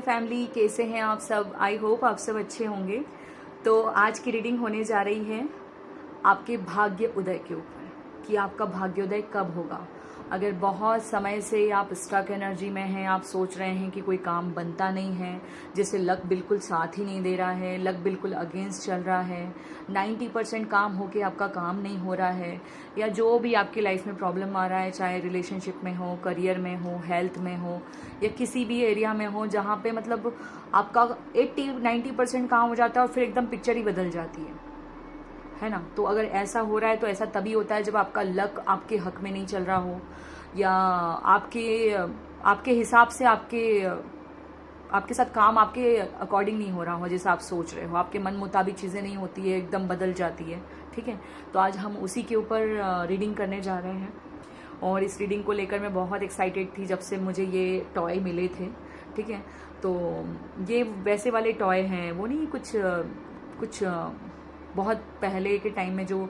Family, कैसे हैं आप सब? आई होप आप सब अच्छे होंगे। तो आज की रीडिंग होने जा रही है आपके भाग्य उदय के ऊपर कि आपका भाग्योदय कब होगा। अगर बहुत समय से आप स्टक एनर्जी में हैं, आप सोच रहे हैं कि कोई काम बनता नहीं है, जैसे लक बिल्कुल साथ ही नहीं दे रहा है, लक बिल्कुल अगेंस्ट चल रहा है, 90% काम होके आपका काम नहीं हो रहा है, या जो भी आपकी लाइफ में प्रॉब्लम आ रहा है, चाहे रिलेशनशिप में हो, करियर में हो, हेल्थ में हो, या किसी भी एरिया में हो जहाँ पे मतलब आपका 80-90% काम हो जाता है और फिर एकदम पिक्चर ही बदल जाती है ना। तो अगर ऐसा हो रहा है तो ऐसा तभी होता है जब आपका लक आपके हक में नहीं चल रहा हो, या आपके हिसाब से आपके साथ काम आपके अकॉर्डिंग नहीं हो रहा हो, जैसा आप सोच रहे हो, आपके मन मुताबिक चीज़ें नहीं होती है, एकदम बदल जाती है। ठीक है, तो आज हम उसी के ऊपर रीडिंग करने जा रहे हैं। और इस रीडिंग को लेकर मैं बहुत एक्साइटेड थी जब से मुझे ये टॉय मिले थे। ठीक है, तो ये वैसे वाले टॉय हैं, वो नहीं, कुछ बहुत पहले के टाइम में जो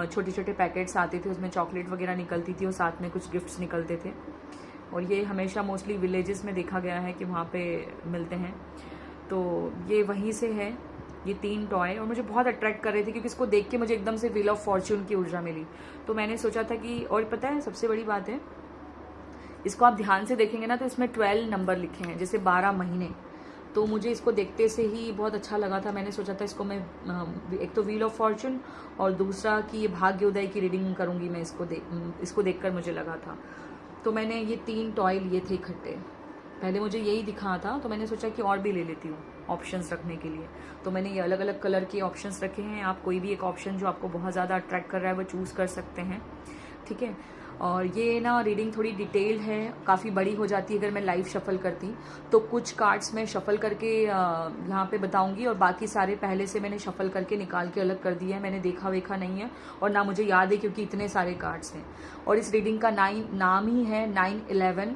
छोटे छोटे पैकेट्स आते थे, उसमें चॉकलेट वगैरह निकलती थी और साथ में कुछ गिफ्ट्स निकलते थे। और ये हमेशा मोस्टली विलेजेस में देखा गया है कि वहाँ पे मिलते हैं। तो ये वहीं से है, ये 3 टॉय, और मुझे बहुत अट्रैक्ट कर रहे थे क्योंकि इसको देख के मुझे एकदम से व्हील ऑफ फॉर्च्यून की ऊर्जा मिली। तो मैंने सोचा था कि, और पता है सबसे बड़ी बात है, इसको आप ध्यान से देखेंगे ना तो इसमें 12 नंबर लिखे हैं, जैसे 12 महीने। तो मुझे इसको देखते से ही बहुत अच्छा लगा था। मैंने सोचा था इसको मैं एक तो व्हील ऑफ फॉर्च्यून और दूसरा कि ये भाग्योदय की रीडिंग करूंगी मैं, इसको देखकर मुझे लगा था। तो मैंने ये 3 टॉय लिए थे इकट्ठे। पहले मुझे यही दिखा था तो मैंने सोचा कि और भी ले लेती हूँ ऑप्शंस रखने के लिए। तो मैंने ये अलग अलग कलर के ऑप्शंस रखे हैं। आप कोई भी एक ऑप्शन जो आपको बहुत ज़्यादा अट्रैक्ट कर रहा है वो चूज़ कर सकते हैं। ठीक है, और ये ना रीडिंग थोड़ी डिटेल है, काफ़ी बड़ी हो जाती है अगर मैं लाइव शफल करती। तो कुछ कार्ड्स मैं शफल करके यहाँ पे बताऊंगी, और बाकी सारे पहले से मैंने शफल करके निकाल के अलग कर दिया है। मैंने देखा वेखा नहीं है और ना मुझे याद है क्योंकि इतने सारे कार्ड्स हैं। और इस रीडिंग का नाम ही है 9/11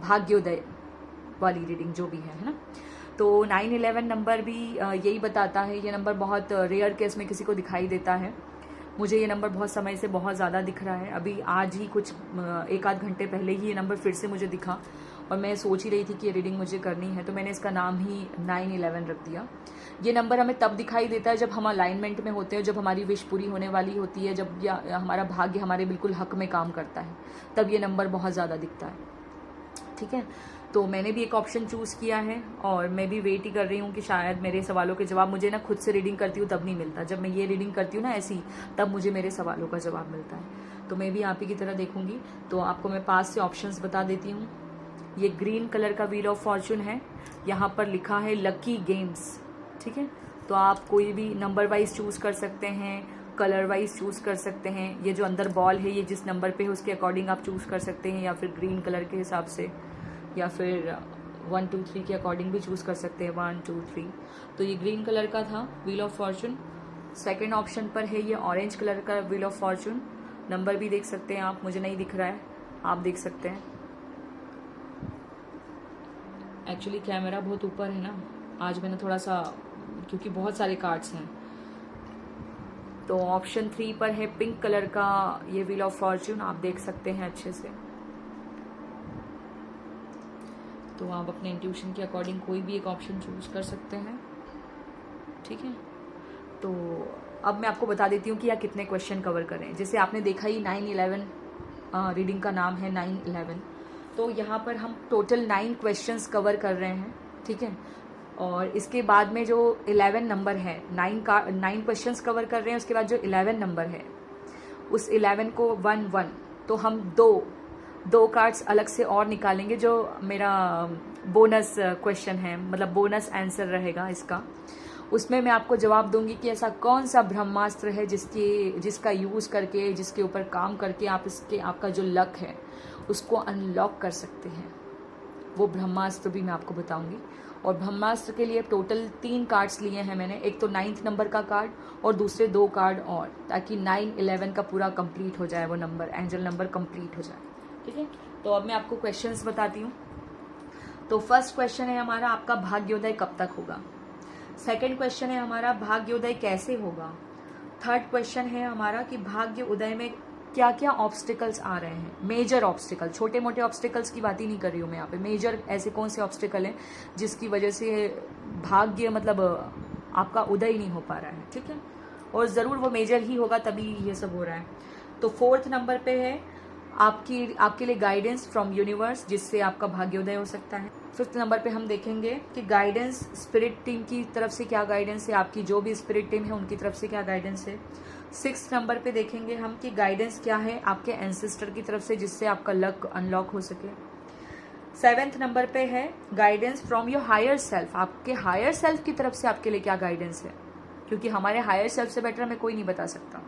भाग्योदय वाली रीडिंग जो भी है ना। तो 9/11 नंबर भी यही बताता है। ये नंबर बहुत रेयर केस में किसी को दिखाई देता है। मुझे ये नंबर बहुत समय से बहुत ज़्यादा दिख रहा है। अभी आज ही कुछ 1-8 घंटे पहले ही ये नंबर फिर से मुझे दिखा और मैं सोच ही रही थी कि ये रीडिंग मुझे करनी है, तो मैंने इसका नाम ही 9/11 रख दिया। ये नंबर हमें तब दिखाई देता है जब हम अलाइनमेंट में होते हैं, जब हमारी विश पूरी होने वाली होती है, जब या हमारा भाग्य हमारे बिल्कुल हक में काम करता है, तब ये नंबर बहुत ज़्यादा दिखता है। ठीक है, तो मैंने भी एक ऑप्शन चूज़ किया है और मैं भी वेट ही कर रही हूँ कि शायद मेरे सवालों के जवाब मुझे ना खुद से रीडिंग करती हूँ तब नहीं मिलता। जब मैं ये रीडिंग करती हूँ ना ऐसी, तब मुझे मेरे सवालों का जवाब मिलता है। तो मैं भी आप ही की तरह देखूंगी। तो आपको मैं पास से ऑप्शंस बता देती हूँ। ये ग्रीन कलर का व्हील ऑफ फॉर्च्यून है, यहाँ पर लिखा है लकी गेम्स। ठीक है, तो आप कोई भी नंबर वाइज चूज़ कर सकते हैं, कलर वाइज चूज़ कर सकते हैं। ये जो अंदर बॉल है ये जिस नंबर पे है उसके अकॉर्डिंग आप चूज़ कर सकते हैं, या फिर ग्रीन कलर के हिसाब से, या फिर 1 2 3 के अकॉर्डिंग भी चूज़ कर सकते हैं, 1 2 3। तो ये ग्रीन कलर का था wheel of Fortune. Second option पर है ये ऑरेंज कलर का व्हील ऑफ फॉर्च्यून। नंबर भी देख सकते हैं आप, मुझे नहीं दिख रहा है, आप देख सकते हैं। एक्चुअली कैमरा बहुत ऊपर है ना आज, मैंने थोड़ा सा, क्योंकि बहुत सारे कार्ड्स हैं। तो ऑप्शन 3 पर है पिंक कलर का ये व्हील ऑफ फॉर्च्यून, आप देख सकते हैं अच्छे से। तो आप अपने इंट्यूशन के अकॉर्डिंग कोई भी एक ऑप्शन चूज कर सकते हैं। ठीक है, तो अब मैं आपको बता देती हूँ कि आप कितने क्वेश्चन कवर करें। जैसे आपने देखा ही 9/11 रीडिंग का नाम है 9/11, तो यहाँ पर हम टोटल 9 क्वेश्चंस कवर कर रहे हैं। ठीक है, और इसके बाद में जो 11 नंबर है, 9 क्वेश्चंस कवर कर रहे हैं, उसके बाद जो 11 नंबर है उस 11 को 1 तो हम दो कार्ड्स अलग से और निकालेंगे जो मेरा बोनस क्वेश्चन है, मतलब बोनस आंसर रहेगा इसका। उसमें मैं आपको जवाब दूंगी कि ऐसा कौन सा ब्रह्मास्त्र है जिसका यूज़ करके, जिसके ऊपर काम करके आपका जो लक है उसको अनलॉक कर सकते हैं। वो ब्रह्मास्त्र भी मैं आपको बताऊंगी। और ब्रह्मास्त्र के लिए टोटल 3 कार्ड्स लिए हैं मैंने, एक तो 9th नंबर का कार्ड और दूसरे 2 कार्ड और, ताकि 9/11 का पूरा कंप्लीट हो जाए, वो नंबर एंजल नंबर कंप्लीट हो जाए। ठीक है, तो अब मैं आपको क्वेश्चंस बताती हूँ। तो फर्स्ट क्वेश्चन है हमारा, आपका भाग्योदय कब तक होगा। सेकंड क्वेश्चन है हमारा, भाग्योदय कैसे होगा। थर्ड क्वेश्चन है हमारा कि भाग्य उदय में क्या क्या ऑब्स्टिकल्स आ रहे हैं, मेजर ऑब्स्टिकल, छोटे मोटे ऑब्स्टिकल्स की बात ही नहीं कर रही हूँ मैं यहाँ पे, मेजर ऐसे कौन से ऑब्स्टिकल हैं जिसकी वजह से भाग्य मतलब आपका उदय नहीं हो पा रहा है, ठीक है, और ज़रूर वो मेजर ही होगा तभी ये सब हो रहा है। तो 4th नंबर पे है आपके लिए गाइडेंस फ्रॉम यूनिवर्स, जिससे आपका भाग्योदय हो सकता है। 5th नंबर पे हम देखेंगे कि गाइडेंस स्पिरिट टीम की तरफ से क्या गाइडेंस है, आपकी जो भी स्पिरिट टीम है उनकी तरफ से क्या गाइडेंस है। 6th नंबर पे देखेंगे हम कि गाइडेंस क्या है आपके एंसेस्टर की तरफ से, जिससे आपका लक अनलॉक हो सके। 7th नंबर पे है guidance from your higher self, आपके हायर सेल्फ की तरफ से आपके लिए क्या गाइडेंस है, क्योंकि हमारे हायर सेल्फ से बेटर हमें कोई नहीं बता सकता।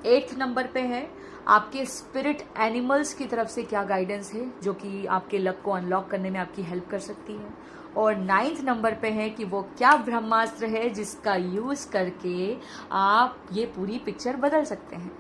8th नंबर पे है आपके स्पिरिट एनिमल्स की तरफ से क्या गाइडेंस है, जो कि आपके लक को अनलॉक करने में आपकी हेल्प कर सकती है। और 9th नंबर पे है कि वो क्या ब्रह्मास्त्र है जिसका यूज करके आप ये पूरी पिक्चर बदल सकते हैं।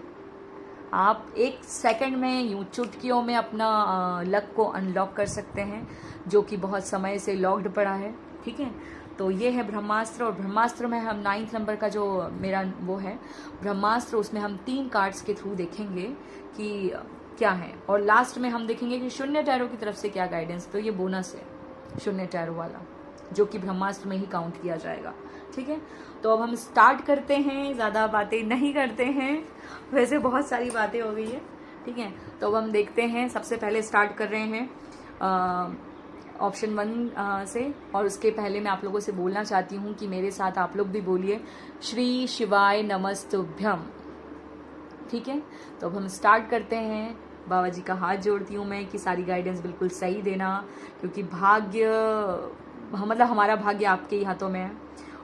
आप 1 सेकंड में यूं चुटकियों में अपना लक को अनलॉक कर सकते हैं, जो कि बहुत समय से लॉक्ड पड़ा है, ठीक है। तो ये है ब्रह्मास्त्र, और ब्रह्मास्त्र में हम 9th नंबर का जो मेरा वो है ब्रह्मास्त्र, उसमें हम 3 कार्ड्स के थ्रू देखेंगे कि क्या है, और लास्ट में हम देखेंगे कि शून्य टैरो की तरफ से क्या गाइडेंस। तो ये बोनस है शून्य टैरो वाला, जो कि ब्रह्मास्त्र में ही काउंट किया जाएगा, ठीक है। तो अब हम स्टार्ट करते हैं, ज़्यादा बातें नहीं करते हैं, वैसे बहुत सारी बातें हो गई है, ठीक है। तो अब हम देखते हैं, सबसे पहले स्टार्ट कर रहे हैं ऑप्शन 1 से, और उसके पहले मैं आप लोगों से बोलना चाहती हूँ कि मेरे साथ आप लोग भी बोलिए श्री शिवाय नमस्तुभ्यम, ठीक है। तो अब हम स्टार्ट करते हैं। बाबा जी का हाथ जोड़ती हूँ मैं कि सारी गाइडेंस बिल्कुल सही देना, क्योंकि भाग्य मतलब हमारा भाग्य आपके ही हाथों में है,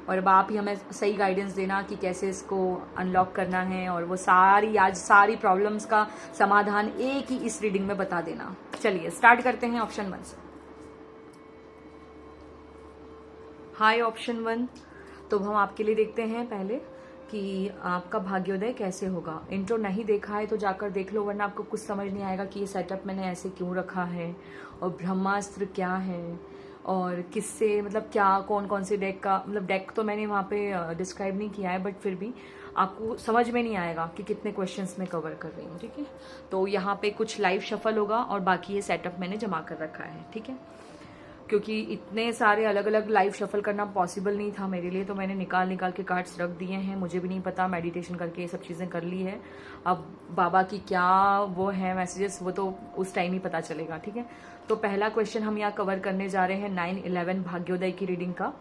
और अब आप ही हमें सही गाइडेंस देना कि कैसे इसको अनलॉक करना है, और वो आज सारी प्रॉब्लम्स का समाधान एक ही इस रीडिंग में बता देना। चलिए स्टार्ट करते हैं ऑप्शन 1 से। हाय ऑप्शन 1, तो हम आपके लिए देखते हैं पहले कि आपका भाग्योदय कैसे होगा। इंट्रो नहीं देखा है तो जाकर देख लो, वरना आपको कुछ समझ नहीं आएगा कि ये सेटअप मैंने ऐसे क्यों रखा है, और ब्रह्मास्त्र क्या है, और किससे मतलब क्या कौन कौन से डेक का, मतलब डेक तो मैंने वहाँ पे डिस्क्राइब नहीं किया है, बट फिर भी आपको समझ में नहीं आएगा कि कितने क्वेश्चंस मैं कवर कर रही हूँ, ठीक है। तो यहाँ पे कुछ लाइव शफल होगा, और बाकी ये सेटअप मैंने जमा कर रखा है, ठीक है, क्योंकि इतने सारे अलग अलग लाइव शफल करना पॉसिबल नहीं था मेरे लिए, तो मैंने निकाल के कार्ड्स रख दिए हैं। मुझे भी नहीं पता, मेडिटेशन करके ये सब चीज़ें कर ली है। अब बाबा की क्या वो है मैसेजेस, वो तो उस टाइम ही पता चलेगा, ठीक है। तो पहला क्वेश्चन हम यहाँ कवर करने जा रहे हैं 9/11 भाग्योदय की रीडिंग का,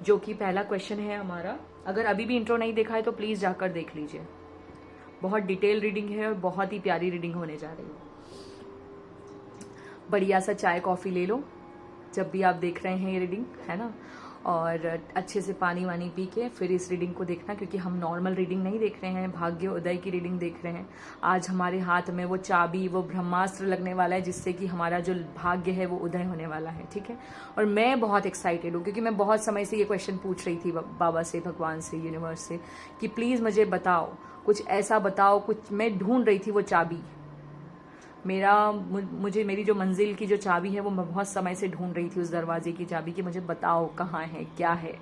जो कि पहला क्वेश्चन है हमारा। अगर अभी भी इंट्रो नहीं देखा है तो प्लीज़ जाकर देख लीजिए, बहुत डिटेल रीडिंग है और बहुत ही प्यारी रीडिंग होने जा रही है। बढ़िया सा चाय कॉफ़ी ले लो जब भी आप देख रहे हैं ये रीडिंग, है ना, और अच्छे से पानी वानी पी के फिर इस रीडिंग को देखना, क्योंकि हम नॉर्मल रीडिंग नहीं देख रहे हैं, भाग्य उदय की रीडिंग देख रहे हैं। आज हमारे हाथ में वो चाबी, वो ब्रह्मास्त्र लगने वाला है, जिससे कि हमारा जो भाग्य है वो उदय होने वाला है, ठीक है। और मैं बहुत एक्साइटेड हूँ, क्योंकि मैं बहुत समय से ये क्वेश्चन पूछ रही थी बाबा से, भगवान से, यूनिवर्स से, कि प्लीज़ मुझे बताओ, कुछ ऐसा बताओ, कुछ मैं ढूंढ रही थी वो चाबी, मुझे मेरी जो मंजिल की जो चाबी है वो मैं बहुत समय से ढूंढ रही थी, उस दरवाजे की चाबी, कि मुझे बताओ कहाँ है, क्या है।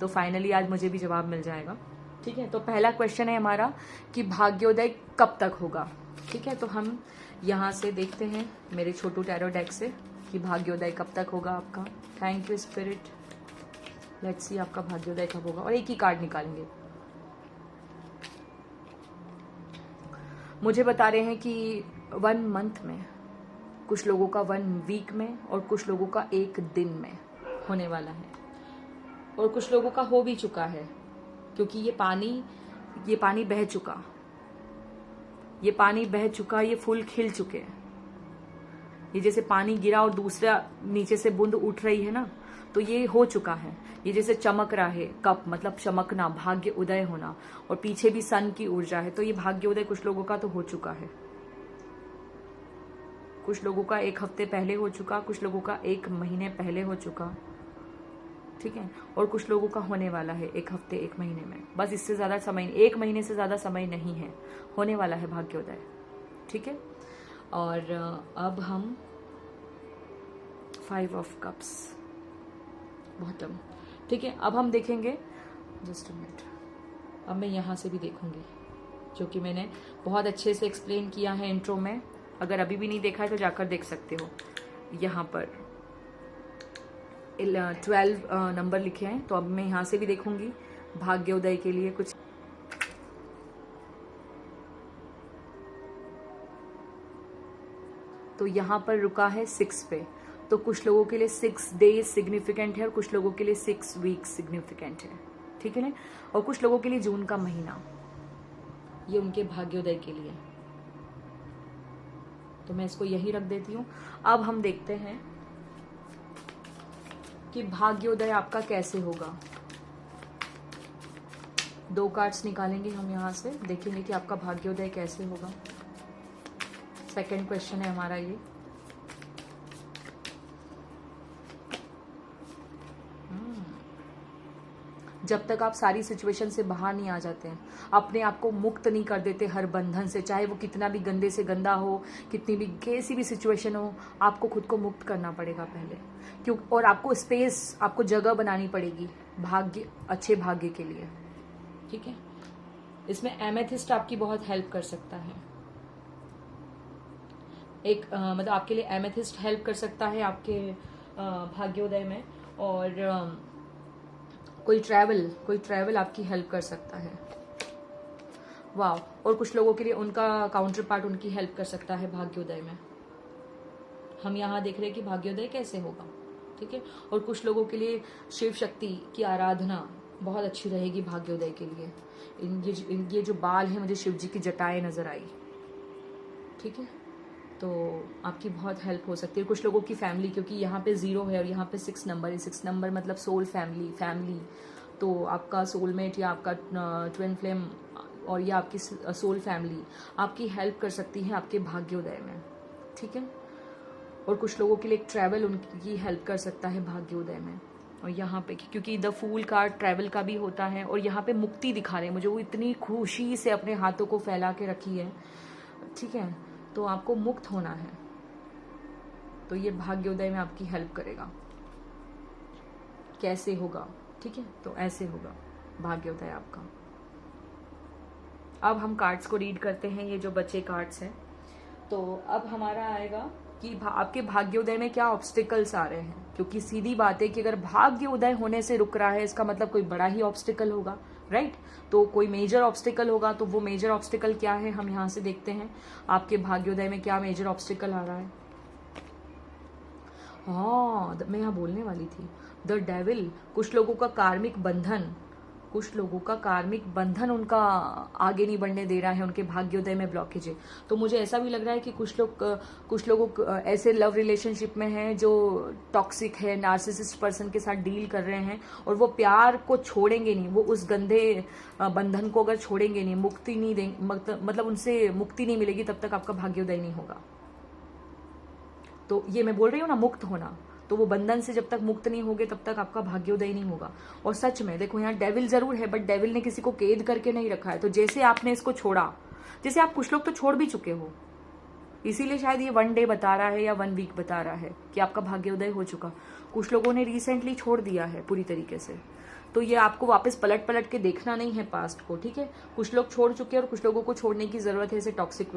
तो फाइनली आज मुझे भी जवाब मिल जाएगा, ठीक है। तो पहला क्वेश्चन है हमारा कि भाग्योदय कब तक होगा, ठीक है। तो हम यहाँ से देखते हैं मेरे छोटू टैरो डेक से कि भाग्योदय कब तक होगा आपका। Thank you spirit, let's see आपका भाग्योदय कब होगा, और एक ही कार्ड निकालेंगे। मुझे बता रहे हैं कि 1 मंथ में, कुछ लोगों का 1 वीक में, और कुछ लोगों का 1 दिन में होने वाला है, और कुछ लोगों का हो भी चुका है, क्योंकि ये पानी बह चुका, ये फूल खिल चुके हैं। ये जैसे पानी गिरा और दूसरा नीचे से बूंद उठ रही है ना, तो ये हो चुका है। ये जैसे चमक रहा है, कप मतलब चमकना, भाग्य उदय होना, और पीछे भी सन की ऊर्जा है, तो ये भाग्य उदय कुछ लोगों का तो हो चुका है, कुछ लोगों का 1 हफ्ते पहले हो चुका, कुछ लोगों का 1 महीने पहले हो चुका, ठीक है, और कुछ लोगों का होने वाला है 1 हफ्ते 1 महीने में। बस इससे ज्यादा समय, 1 महीने से ज्यादा समय नहीं है, होने वाला है भाग्योदय, ठीक है। और अब हम 5 ऑफ कप्स बॉटम, ठीक है। अब हम देखेंगे, जस्ट अ मिनट, अब मैं यहाँ से भी देखूंगी जो कि मैंने बहुत अच्छे से एक्सप्लेन किया है इंट्रो में। अगर अभी भी नहीं देखा है तो जाकर देख सकते हो। यहाँ पर 12 नंबर लिखे हैं, तो अब मैं यहाँ से भी देखूंगी भाग्योदय के लिए कुछ। तो यहाँ पर रुका है 6 पे, तो कुछ लोगों के लिए 6 डेज सिग्निफिकेंट है और कुछ लोगों के लिए 6 वीक सिग्निफिकेंट है, ठीक है ना। और कुछ लोगों के लिए जून का महीना, ये उनके भाग्योदय के लिए। तो मैं इसको यही रख देती हूँ। अब हम देखते हैं कि भाग्योदय आपका कैसे होगा। 2 कार्ड्स निकालेंगे हम यहाँ से, देखेंगे कि आपका भाग्योदय कैसे होगा। सेकंड क्वेश्चन है हमारा ये। जब तक आप सारी सिचुएशन से बाहर नहीं आ जाते हैं, अपने आप को मुक्त नहीं कर देते हर बंधन से, चाहे वो कितना भी गंदे से गंदा हो, कितनी भी कैसी भी सिचुएशन हो, आपको खुद को मुक्त करना पड़ेगा पहले। क्यों? और आपको स्पेस, आपको जगह बनानी पड़ेगी भाग्य, अच्छे भाग्य के लिए, ठीक है। इसमें एमेथिस्ट आपकी बहुत हेल्प कर सकता है। एक मतलब आपके लिए एमेथिस्ट हेल्प कर सकता है आपके भाग्योदय में। और कोई ट्रैवल आपकी हेल्प कर सकता है। वाह। और कुछ लोगों के लिए उनका काउंटर पार्ट उनकी हेल्प कर सकता है भाग्योदय में। हम यहाँ देख रहे हैं कि भाग्योदय कैसे होगा, ठीक है। और कुछ लोगों के लिए शिव शक्ति की आराधना बहुत अच्छी रहेगी भाग्योदय के लिए। ये जो बाल है, मुझे शिव जी की जटाएं नजर आई, ठीक है। तो आपकी बहुत हेल्प हो सकती है। कुछ लोगों की फैमिली, क्योंकि यहाँ पे 0 है और यहाँ पे 6 नंबर है। 6 नंबर मतलब सोल फैमिली। तो आपका सोलमेट या आपका ट्विन फ्लेम और या आपकी सोल फैमिली आपकी हेल्प कर सकती है आपके भाग्योदय में, ठीक है। और कुछ लोगों के लिए एक ट्रैवल उनकी हेल्प कर सकता है भाग्योदय में। और यहाँ पे क्योंकि द फूल कार्ड ट्रैवल का भी होता है, और यहाँ पे मुक्ति दिखा रहे हैं मुझे, वो इतनी खुशी से अपने हाथों को फैला के रखी है, ठीक है। तो आपको मुक्त होना है, तो ये भाग्योदय में आपकी हेल्प करेगा। कैसे होगा, ठीक है। तो ऐसे होगा भाग्योदय आपका। अब हम कार्ड्स को रीड करते हैं, ये जो बचे कार्ड्स हैं। तो अब हमारा आएगा कि आपके भाग्योदय में क्या ऑब्स्टिकल्स आ रहे हैं, क्योंकि सीधी बात है कि अगर भाग्योदय होने से रुक रहा है, इसका मतलब कोई बड़ा ही ऑब्स्टिकल होगा, राइट। तो कोई मेजर ऑब्स्टिकल होगा। तो वो मेजर ऑब्स्टिकल क्या है, हम यहाँ से देखते हैं आपके भाग्योदय में क्या मेजर ऑब्स्टिकल आ रहा है। हाँ, मैं यहाँ बोलने वाली थी, द डेविल। कुछ लोगों का कार्मिक बंधन उनका आगे नहीं बढ़ने दे रहा है, उनके भाग्योदय में ब्लॉकेज है। तो मुझे ऐसा भी लग रहा है कि कुछ लोग ऐसे लव रिलेशनशिप में हैं जो टॉक्सिक है, नार्सिसिस्ट पर्सन के साथ डील कर रहे हैं, और वो प्यार को छोड़ेंगे नहीं, वो उस गंदे बंधन को अगर छोड़ेंगे नहीं, मुक्ति नहीं देंगे, मतलब उनसे मुक्ति नहीं मिलेगी, तब तक आपका भाग्योदय नहीं होगा। तो ये मैं बोल रही हूँ ना, मुक्त होना, तो वो बंधन से जब तक मुक्त नहीं होगे तब तक आपका भाग्योदय नहीं होगा। और सच में देखो, यहाँ डेविल जरूर है, बट डेविल ने किसी को कैद करके नहीं रखा है। तो जैसे आपने इसको छोड़ा, जैसे आप कुछ लोग तो छोड़ भी चुके हो, इसीलिए शायद ये 1 डे बता रहा है या 1 वीक बता रहा है कि आपका भाग्योदय हो चुका। कुछ लोगों ने रिसेंटली छोड़ दिया है पूरी तरीके से। तो ये आपको वापस पलट के देखना नहीं है पास्ट को, ठीक है। कुछ लोग छोड़ चुके हैं और कुछ लोगों को छोड़ने की जरूरत है, ऐसे टॉक्सिक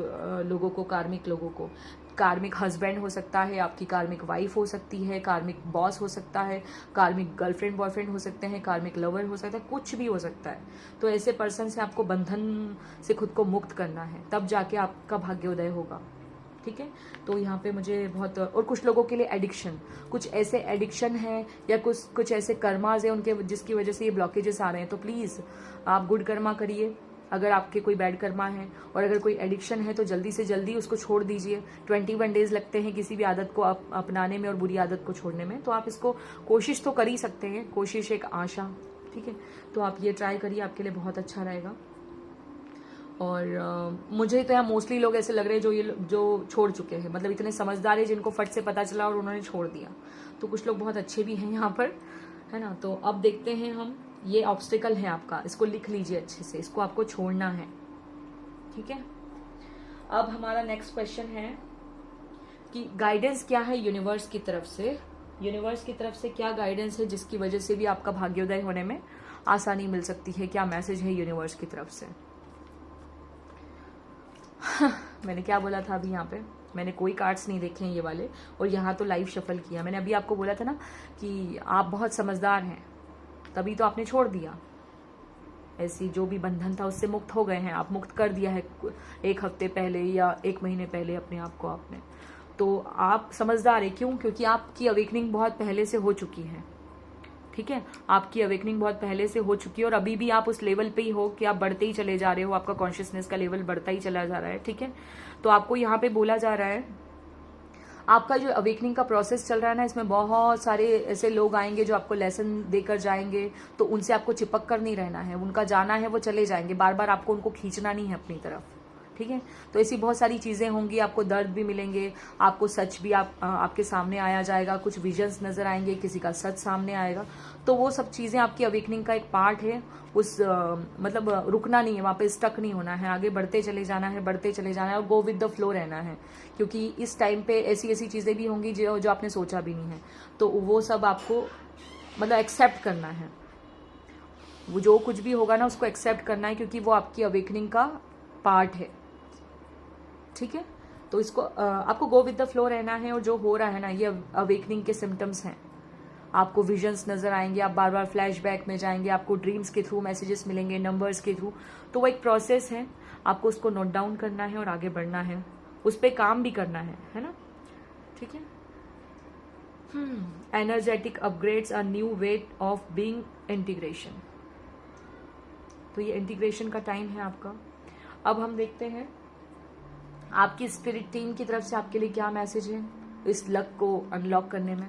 लोगों को, कार्मिक लोगों को। कार्मिक हस्बैंड हो सकता है, आपकी कार्मिक वाइफ हो सकती है, कार्मिक बॉस हो सकता है, कार्मिक गर्लफ्रेंड बॉयफ्रेंड हो सकते हैं, कार्मिक लवर हो सकता है, कुछ भी हो सकता है। तो ऐसे पर्सन से आपको बंधन से खुद को मुक्त करना है, तब जाके आपका भाग्योदय होगा, ठीक है। तो यहाँ पे मुझे बहुत, और कुछ लोगों के लिए एडिक्शन, कुछ ऐसे एडिक्शन है या कुछ ऐसे कर्माज है उनके, जिसकी वजह से ये ब्लॉकेजेस आ रहे हैं। तो प्लीज आप गुड कर्मा करिए अगर आपके कोई बैड कर्मा है, और अगर कोई एडिक्शन है तो जल्दी से जल्दी उसको छोड़ दीजिए। 21 डेज लगते हैं किसी भी आदत को अपनाने में और बुरी आदत को छोड़ने में। तो आप इसको कोशिश तो कर ही सकते हैं, कोशिश एक आशा, ठीक है। तो आप ये ट्राई करिए, आपके लिए बहुत अच्छा रहेगा। और मुझे तो यहाँ मोस्टली लोग ऐसे लग रहे हैं जो छोड़ चुके हैं, मतलब इतने समझदार है जिनको फट से पता चला और उन्होंने छोड़ दिया। तो कुछ लोग बहुत अच्छे भी हैं यहाँ पर, है ना। तो अब देखते हैं हम, ये ऑब्स्टिकल है आपका, इसको लिख लीजिए अच्छे से, इसको आपको छोड़ना है, ठीक है। अब हमारा नेक्स्ट क्वेश्चन है कि गाइडेंस क्या है यूनिवर्स की तरफ से, यूनिवर्स की तरफ से क्या गाइडेंस है जिसकी वजह से भी आपका भाग्योदय होने में आसानी मिल सकती है, क्या मैसेज है यूनिवर्स की तरफ से। मैंने क्या बोला था अभी यहाँ पे, मैंने कोई कार्ड्स नहीं देखे हैं ये वाले, और यहाँ तो लाइव शफल किया। मैंने अभी आपको बोला था ना कि आप बहुत समझदार हैं, तभी तो आपने छोड़ दिया। ऐसी जो भी बंधन था उससे मुक्त हो गए हैं आप, मुक्त कर दिया है 1 हफ्ते पहले या 1 महीने पहले अपने आप को आपने। तो आप समझदार है, क्यों? क्योंकि आपकी अवेकनिंग बहुत पहले से हो चुकी है, ठीक है? आपकी अवेकनिंग बहुत पहले से हो चुकी है, और अभी भी आप उस लेवल पे ही हो कि आप बढ़ते ही चले जा रहे हो, आपका कॉन्शियसनेस का लेवल बढ़ता ही चला जा रहा है, ठीक है? तो आपको यहाँ पे बोला जा रहा है, आपका जो अवेकनिंग का प्रोसेस चल रहा है ना, इसमें बहुत सारे ऐसे लोग आएंगे जो आपको लेसन देकर जाएंगे, तो उनसे आपको चिपक कर नहीं रहना है, उनका जाना है वो चले जाएंगे, बार बार आपको उनको खींचना नहीं है अपनी तरफ, ठीक है? तो ऐसी बहुत सारी चीज़ें होंगी, आपको दर्द भी मिलेंगे, आपको सच भी आपके सामने आया जाएगा, कुछ विजन्स नजर आएंगे, किसी का सच सामने आएगा। तो वो सब चीज़ें आपकी अवेकनिंग का एक पार्ट है, उस मतलब रुकना नहीं है, वहाँ पे स्टक नहीं होना है, आगे बढ़ते चले जाना है, बढ़ते चले जाना है, और गो विद द फ्लो रहना है, क्योंकि इस टाइम पे ऐसी ऐसी चीज़ें भी होंगी जो आपने सोचा भी नहीं है, तो वो सब आपको मतलब एक्सेप्ट करना है। वो जो कुछ भी होगा ना उसको एक्सेप्ट करना है, क्योंकि वो आपकी अवेकनिंग का पार्ट है, ठीक है? तो इसको आपको गो विद द फ्लो रहना है, और जो हो रहा है ना ये अवेकनिंग के सिम्टम्स हैं। आपको विजन्स नजर आएंगे, आप बार बार फ्लैशबैक में जाएंगे, आपको ड्रीम्स के थ्रू मैसेजेस मिलेंगे, नंबर्स के थ्रू। तो वो एक प्रोसेस है, आपको उसको नोट डाउन करना है और आगे बढ़ना है, उस पर काम भी करना है ना? ठीक है। Energetic upgrades a new way of being integration. तो ये इंटीग्रेशन का टाइम है आपका। अब हम देखते हैं आपकी स्पिरिट टीम की तरफ से आपके लिए क्या मैसेज है इस लक को अनलॉक करने में।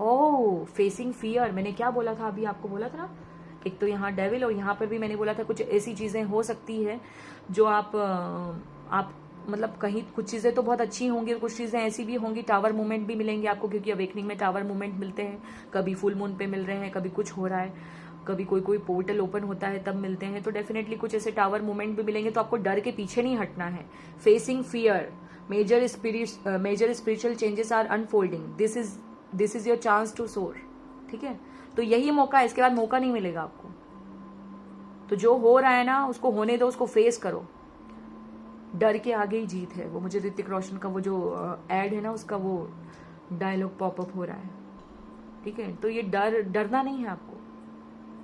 ओह, फेसिंग फियर। मैंने क्या बोला था अभी, आपको बोला था ना, एक तो यहाँ डेविल, और यहाँ पर भी मैंने बोला था कुछ ऐसी चीजें हो सकती है जो आप मतलब कहीं कुछ चीजें तो बहुत अच्छी होंगी और कुछ चीजें ऐसी भी होंगी। टावर मूवमेंट भी मिलेंगे आपको, क्योंकि अवेकनिंग में टावर मूवमेंट मिलते हैं, कभी फुल मून पे मिल रहे हैं, कभी कुछ हो रहा है, कभी कोई पोर्टल ओपन होता है तब मिलते हैं। तो डेफिनेटली कुछ ऐसे टावर मूवमेंट भी मिलेंगे, तो आपको डर के पीछे नहीं हटना है। Facing fear, major spiritual changes are unfolding, this is your chance to soar. ठीक है, तो यही मौका है, इसके बाद मौका नहीं मिलेगा आपको। तो जो हो रहा है ना उसको होने दो, उसको फेस करो। डर के आगे ही जीत है। वो मुझे ऋतिक रोशन का वो जो एड है ना उसका वो डायलॉग पॉपअप हो रहा है। ठीक है, तो ये डरना नहीं है आपको।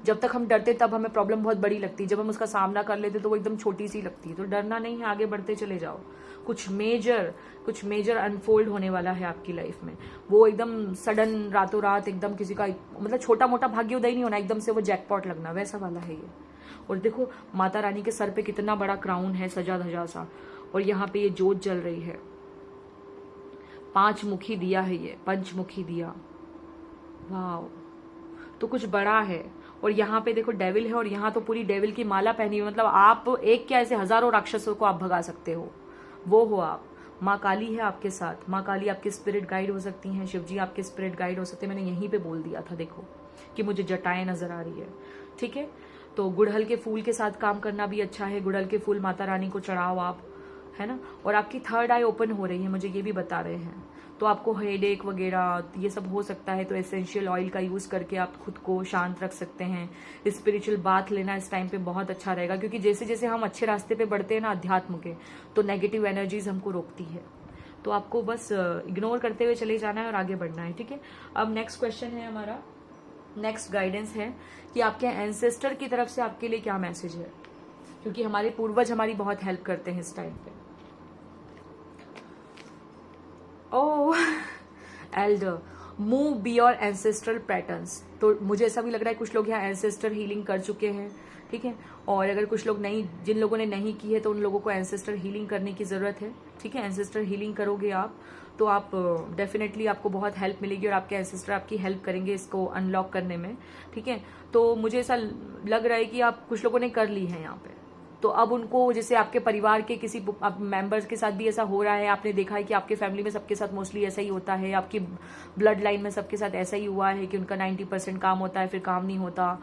जब तक हम डरते तब हमें प्रॉब्लम बहुत बड़ी लगती है, जब हम उसका सामना कर लेते तो वो एकदम छोटी सी लगती है। तो डरना नहीं है, आगे बढ़ते चले जाओ। कुछ मेजर अनफोल्ड होने वाला है आपकी लाइफ में। वो एकदम सडन, रातों रात एकदम किसी का मतलब छोटा मोटा भाग्योदय नहीं होना, एकदम से वो जैकपॉट लगना, वैसा वाला है ये। और देखो माता रानी के सर पे कितना बड़ा क्राउन है सजा धजा सा, और यहाँ पे ये जोत जल रही है। 5 मुखी दिया है ये, पंचमुखी दिया। वाह, तो कुछ बड़ा है। और यहाँ पे देखो डेविल है, और यहाँ तो पूरी डेविल की माला पहनी हुई, मतलब आप एक क्या ऐसे हजारों राक्षसों को आप भगा सकते हो, वो हो आप। माँ काली है आपके साथ, माँ काली आपके स्पिरिट गाइड हो सकती हैं, शिवजी आपके स्पिरिट गाइड हो सकते हैं। मैंने यहीं पे बोल दिया था देखो कि मुझे जटाएं नजर आ रही है। ठीक है, तो गुड़हल के फूल के साथ काम करना भी अच्छा है। गुड़हल के फूल माता रानी को चढ़ाओ आप, है ना। और आपकी 3rd आई ओपन हो रही है, मुझे ये भी बता रहे हैं। तो आपको हेडेक वगैरह ये सब हो सकता है, तो एसेंशियल ऑयल का यूज करके आप खुद को शांत रख सकते हैं। स्पिरिचुअल बाथ लेना इस टाइम पे बहुत अच्छा रहेगा, क्योंकि जैसे जैसे हम अच्छे रास्ते पे बढ़ते हैं ना अध्यात्म के, तो नेगेटिव एनर्जीज हमको रोकती है। तो आपको बस इग्नोर करते हुए चले जाना है और आगे बढ़ना है। ठीक है, अब नेक्स्ट क्वेश्चन है हमारा, नेक्स्ट गाइडेंस है कि आपके एंसेस्टर की तरफ से आपके लिए क्या मैसेज है, क्योंकि हमारे पूर्वज हमारी बहुत हेल्प करते हैं इस टाइम पे। Oh, elder, move be your ancestral patterns. तो मुझे ऐसा भी लग रहा है कुछ लोग यहाँ एंसेस्टर हीलिंग कर चुके हैं। ठीक है, और अगर कुछ लोग नहीं, जिन लोगों ने नहीं की है तो उन लोगों को एंसेस्टर हीलिंग करने की जरूरत है। ठीक है, एंसेस्टर हीलिंग करोगे आप तो आप डेफिनेटली आपको बहुत हेल्प मिलेगी, और आपके एंसेस्टर आपकी हेल्प करेंगे इसको अनलॉक करने में। ठीक है, तो मुझे ऐसा लग रहा है कि आप कुछ लोगों ने कर ली है यहाँ पे। तो अब उनको, जैसे आपके परिवार के किसी मेंबर्स के साथ भी ऐसा हो रहा है, आपने देखा है कि आपके फैमिली में सबके साथ मोस्टली ऐसा ही होता है, आपकी ब्लड लाइन में सबके साथ ऐसा ही हुआ है कि उनका 90% काम होता है, फिर काम नहीं होता,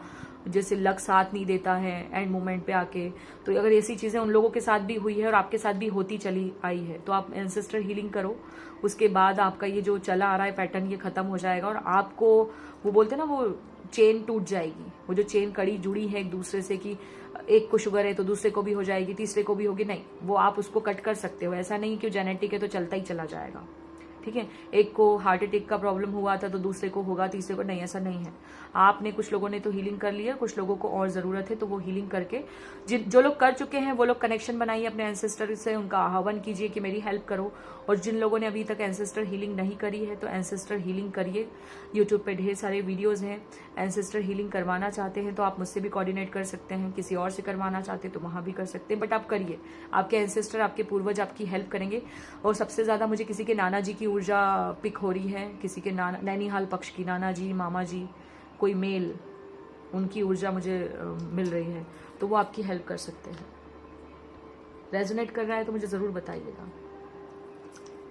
जैसे लक साथ नहीं देता है एंड मोमेंट पे आके। तो अगर ऐसी चीजें उन लोगों के साथ भी हुई है और आपके साथ भी होती चली आई है, तो आप एंसेस्टर हीलिंग करो। उसके बाद आपका ये जो चला आ रहा है पैटर्न, ये खत्म हो जाएगा, और आपको वो बोलते हैं ना, वो चेन टूट जाएगी, वो जो चेन कड़ी जुड़ी है एक दूसरे से कि एक को शुगर है तो दूसरे को भी हो जाएगी, तीसरे को भी होगी, नहीं, वो आप उसको कट कर सकते हो। ऐसा नहीं कि जेनेटिक है तो चलता ही चला जाएगा, ठीक है। एक को हार्ट अटैक का प्रॉब्लम हुआ था तो दूसरे को होगा, तीसरे को नहीं, ऐसा नहीं है। आपने कुछ लोगों ने तो हीलिंग कर लिया, कुछ लोगों को और जरूरत है, तो वो हीलिंग करके जो लोग कर चुके हैं वो लोग कनेक्शन बनाइए अपने एंसेस्टर से, उनका आह्वान कीजिए कि मेरी हेल्प करो। और जिन लोगों ने अभी तक एंसेस्टर हीलिंग नहीं करी है तो एंसेस्टर हीलिंग करिए। यूट्यूब पे ढेर सारे वीडियोज हैं। एंसेस्टर हीलिंग करवाना चाहते हैं तो आप मुझसे भी कोऑर्डिनेट कर सकते हैं, किसी और से करवाना चाहते हैं तो वहां भी कर सकते हैं, बट आप करिए। आपके एंसेस्टर, आपके पूर्वज आपकी हेल्प करेंगे। और सबसे ज्यादा मुझे किसी के नाना जी की ऊर्जा पिक हो रही है, किसी के नैनीहाल पक्ष की नाना जी, मामा जी, कोई मेल, उनकी ऊर्जा मुझे मिल रही है, तो वो आपकी हेल्प कर सकते हैं। रेजोनेट कर रहा है तो मुझे जरूर बताइएगा,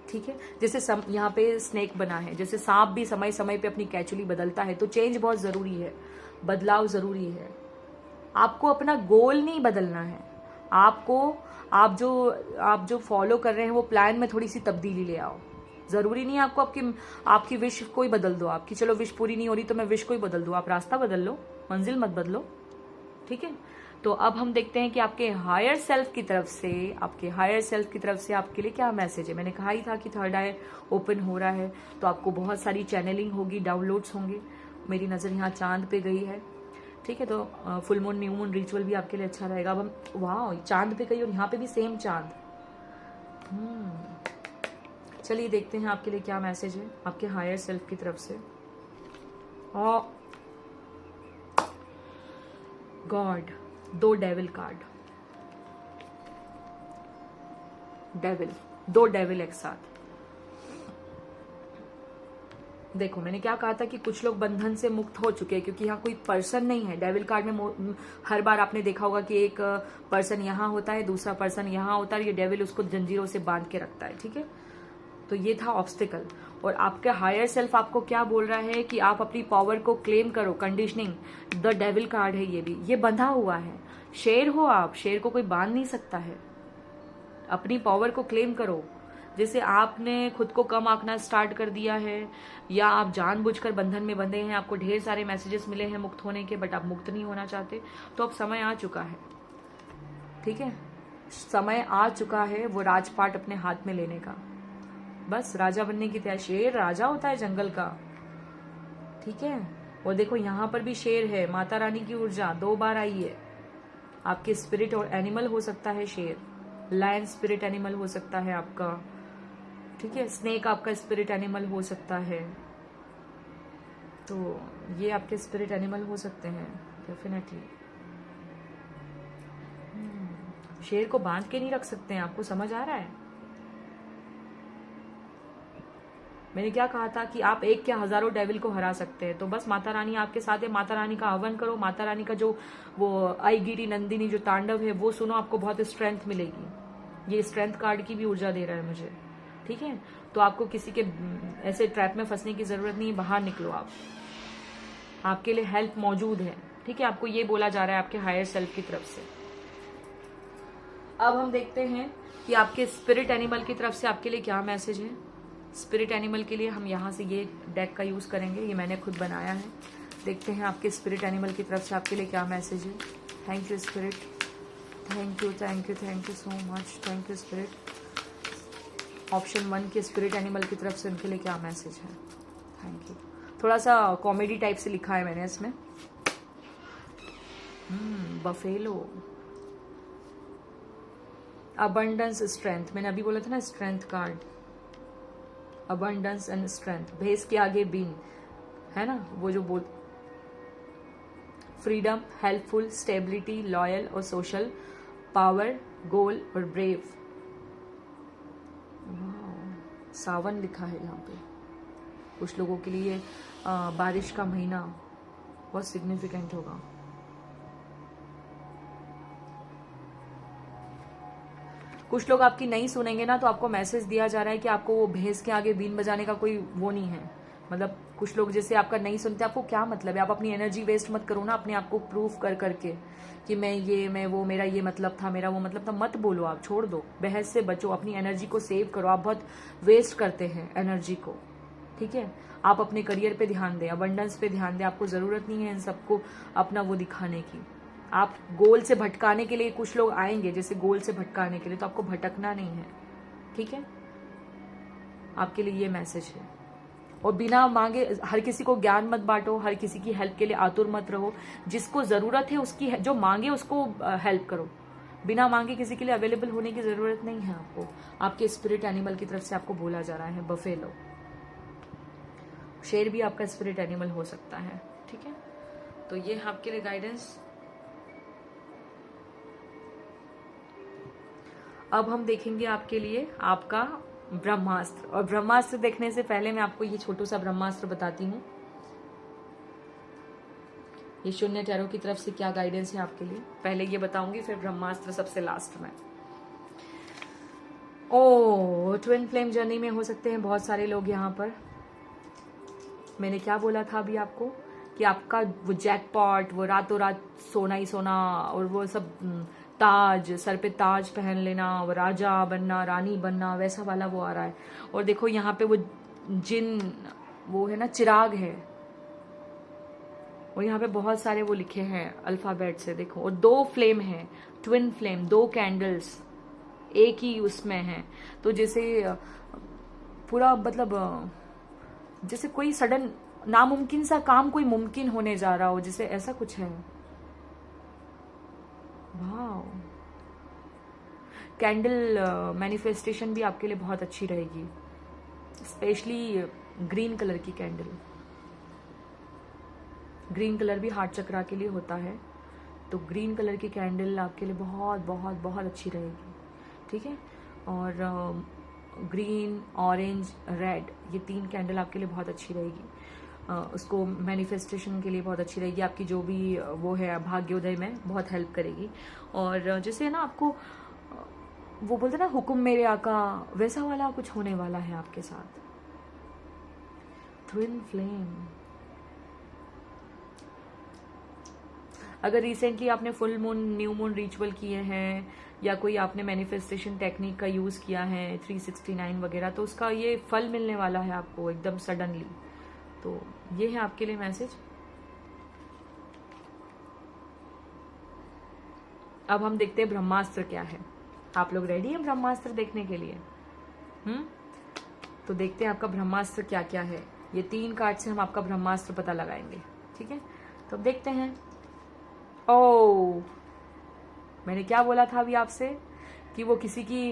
ठीक है। जैसे यहाँ पे स्नेक बना है, जैसे सांप भी समय समय पे अपनी कैचुली बदलता है, तो चेंज बहुत जरूरी है, बदलाव जरूरी है। आपको अपना गोल नहीं बदलना है, आप जो फॉलो कर रहे हैं वो प्लान में थोड़ी सी तब्दीली ले आओ। जरूरी नहीं है आपको आपकी विश को ही बदल दो, आपकी चलो विश पूरी नहीं हो रही तो मैं विश को ही बदल दूं, आप रास्ता बदल लो, मंजिल मत बदलो, ठीक है। तो अब हम देखते हैं कि आपके हायर सेल्फ की तरफ से आपके लिए क्या मैसेज है। मैंने कहा ही था कि थर्ड आई ओपन हो रहा है तो आपको बहुत सारी चैनलिंग होगी, डाउनलोड्स होंगे। मेरी नजर यहाँ चांद पे गई है, ठीक है। तो full moon, new moon ritual भी आपके लिए अच्छा रहेगा। अब हम वाह, चांद पे गई और यहाँ पे भी सेम चांद। चलिए देखते हैं आपके लिए क्या मैसेज है आपके हायर सेल्फ की तरफ से। और गॉड, 2 डेविल कार्ड, दो डेविल एक साथ। देखो मैंने क्या कहा था कि कुछ लोग बंधन से मुक्त हो चुके हैं, क्योंकि यहाँ कोई पर्सन नहीं है। डेविल कार्ड में हर बार आपने देखा होगा कि एक पर्सन यहाँ होता है, दूसरा पर्सन यहाँ होता है, ये डेविल उसको जंजीरों से बांध के रखता है, ठीक है। तो ये था ऑब्स्टिकल। और आपका हायर सेल्फ आपको क्या बोल रहा है कि आप अपनी पावर को क्लेम करो। कंडीशनिंग, द डेविल कार्ड है ये भी, ये बंधा हुआ है। शेर हो आप, शेर को कोई बांध नहीं सकता है। अपनी पावर को क्लेम करो। जैसे आपने खुद को कम आंकना स्टार्ट कर दिया है, या आप जानबूझकर बंधन में बंधे हैं, आपको ढेर सारे मैसेजेस मिले हैं मुक्त होने के, बट आप मुक्त नहीं होना चाहते, तो अब समय आ चुका है, ठीक है। समय आ चुका है वो राजपाट अपने हाथ में लेने का। बस राजा बनने की तैयारी। शेर राजा होता है जंगल का, ठीक है। और देखो यहाँ पर भी शेर है, माता रानी की ऊर्जा 2 बार आई है। आपके स्पिरिट और एनिमल हो सकता है शेर, लायन स्पिरिट एनिमल हो सकता है आपका, ठीक है। स्नेक आपका स्पिरिट एनिमल हो सकता है। तो ये आपके स्पिरिट एनिमल हो सकते हैं डेफिनेटली। शेर को बांध के नहीं रख सकते हैं, आपको समझ आ रहा है। मैंने क्या कहा था कि आप एक क्या हजारों डेविल को हरा सकते हैं। तो बस माता रानी आपके साथ है, माता रानी का आह्वान करो। माता रानी का जो वो आईगिरी नंदिनी जो तांडव है वो सुनो, आपको बहुत स्ट्रेंथ मिलेगी। ये स्ट्रेंथ कार्ड की भी ऊर्जा दे रहा है मुझे, ठीक है। तो आपको किसी के ऐसे ट्रैप में फंसने की जरूरत नहीं, बाहर निकलो आप, आपके लिए हेल्प मौजूद है, ठीक है। आपको ये बोला जा रहा है आपके हायर सेल्फ की तरफ से। अब हम देखते हैं कि आपके स्पिरिट एनिमल की तरफ से आपके लिए क्या मैसेज है। स्पिरिट एनिमल के लिए हम यहाँ से ये डेक का यूज करेंगे, ये मैंने खुद बनाया है। देखते हैं आपके स्पिरिट एनिमल की तरफ से आपके लिए क्या मैसेज है। Thank you spirit, thank you thank you thank you so much, thank you spirit. Option 1 के स्पिरिट एनिमल की तरफ से उनके लिए क्या मैसेज है। Thank you. थोड़ा सा कॉमेडी टाइप से लिखा है मैंने इसमें। Buffalo, abundance, strength. मैंने अभी बोला था ना strength card, abundance and strength. भैंस के आगे बीन है ना, वो जो बोल फ्रीडम, हेल्पफुल, स्टेबिलिटी, लॉयल और सोशल, पावर, गोल और ब्रेव। सावन लिखा है यहाँ पे। कुछ लोगों के लिए बारिश का महीना बहुत सिग्निफिकेंट होगा। कुछ लोग आपकी नहीं सुनेंगे ना, तो आपको मैसेज दिया जा रहा है कि आपको वो भैंस के आगे बीन बजाने का कोई वो नहीं है। मतलब कुछ लोग जैसे आपका नहीं सुनते, आपको क्या मतलब है। आप अपनी एनर्जी वेस्ट मत करो ना अपने आप को प्रूफ कर करके कि मैं वो मेरा ये मतलब था, मेरा वो मतलब था। मत बोलो, आप छोड़ दो, बहस से बचो, अपनी एनर्जी को सेव करो। आप बहुत वेस्ट करते हैं एनर्जी को, ठीक है। आप अपने करियर पे ध्यान दें, अबंडेंस पे ध्यान दें। आपको ज़रूरत नहीं है इन सबको अपना वो दिखाने की। आप गोल से भटकाने के लिए कुछ लोग आएंगे, जैसे गोल से भटकाने के लिए, तो आपको भटकना नहीं है, ठीक है। आपके लिए ये मैसेज है। और बिना मांगे हर किसी को ज्ञान मत बांटो, हर किसी की हेल्प के लिए आतुर मत रहो। जिसको ज़रूरत है उसकी, जो मांगे उसको हेल्प करो। बिना मांगे किसी के लिए अवेलेबल होने की ज़रूरत नहीं है आपको। आपके स्पिरिट एनिमल की तरफ से आपको बोला जा रहा है बफेलो। शेर भी आपका स्पिरिट एनिमल हो सकता है, ठीक है। तो ये है आपके लिए गाइडेंस। अब हम देखेंगे आपके लिए आपका ब्रह्मास्त्र। और ब्रह्मास्त्र देखने से पहले मैं आपको ये छोटू सा ब्रह्मास्त्र बताती हूँ। ये शून्य टैरो की तरफ से क्या गाइडेंस है आपके लिए, पहले ये बताऊंगी, फिर ब्रह्मास्त्र सबसे लास्ट में। ओ, ट्विन फ्लेम जर्नी में हो सकते हैं बहुत सारे लोग यहाँ पर। मैंने क्या बोला था अभी आपको कि आपका वो जैकपॉट, वो रातों रात सोना ही सोना, और वो सब ताज, सर पे ताज पहन लेना, वो राजा बनना, रानी बनना, वैसा वाला वो आ रहा है। और देखो यहाँ पे वो जिन, वो है ना, चिराग है, और यहाँ पे बहुत सारे वो लिखे हैं अल्फाबेट से, देखो। और 2 फ्लेम है, ट्विन फ्लेम, 2 कैंडल्स एक ही उसमें है। तो जैसे पूरा मतलब जैसे कोई सडन नामुमकिन सा काम कोई मुमकिन होने जा रहा हो, जैसे ऐसा कुछ है। वाह, कैंडल मैनिफेस्टेशन भी आपके लिए बहुत अच्छी रहेगी, स्पेशली ग्रीन कलर की कैंडल। ग्रीन कलर भी हार्ट चक्रा के लिए होता है, तो ग्रीन कलर की कैंडल आपके लिए बहुत बहुत बहुत अच्छी रहेगी, ठीक है। और ग्रीन, ऑरेंज, रेड, ये 3 कैंडल आपके लिए बहुत अच्छी रहेगी। उसको मैनिफेस्टेशन के लिए बहुत अच्छी रहेगी। आपकी जो भी वो है भाग्योदय में बहुत हेल्प करेगी। और जैसे ना आपको वो बोलते ना हुक्म मेरे आका, वैसा वाला कुछ होने वाला है आपके साथ। Twin flame. अगर रिसेंटली आपने full moon, new moon ritual किए हैं, या कोई आपने मैनिफेस्टेशन टेक्निक का यूज किया है 369 वगैरह, तो उसका ये फल मिलने वाला है आपको एकदम सडनली। तो ये है आपके लिए मैसेज। अब हम देखते हैं ब्रह्मास्त्र क्या है। आप लोग रेडी हैं ब्रह्मास्त्र देखने के लिए? तो देखते हैं आपका ब्रह्मास्त्र क्या क्या है। ये 3 कार्ड से हम आपका ब्रह्मास्त्र पता लगाएंगे, ठीक है। तो अब देखते हैं। ओ, मैंने क्या बोला था अभी आपसे कि वो किसी की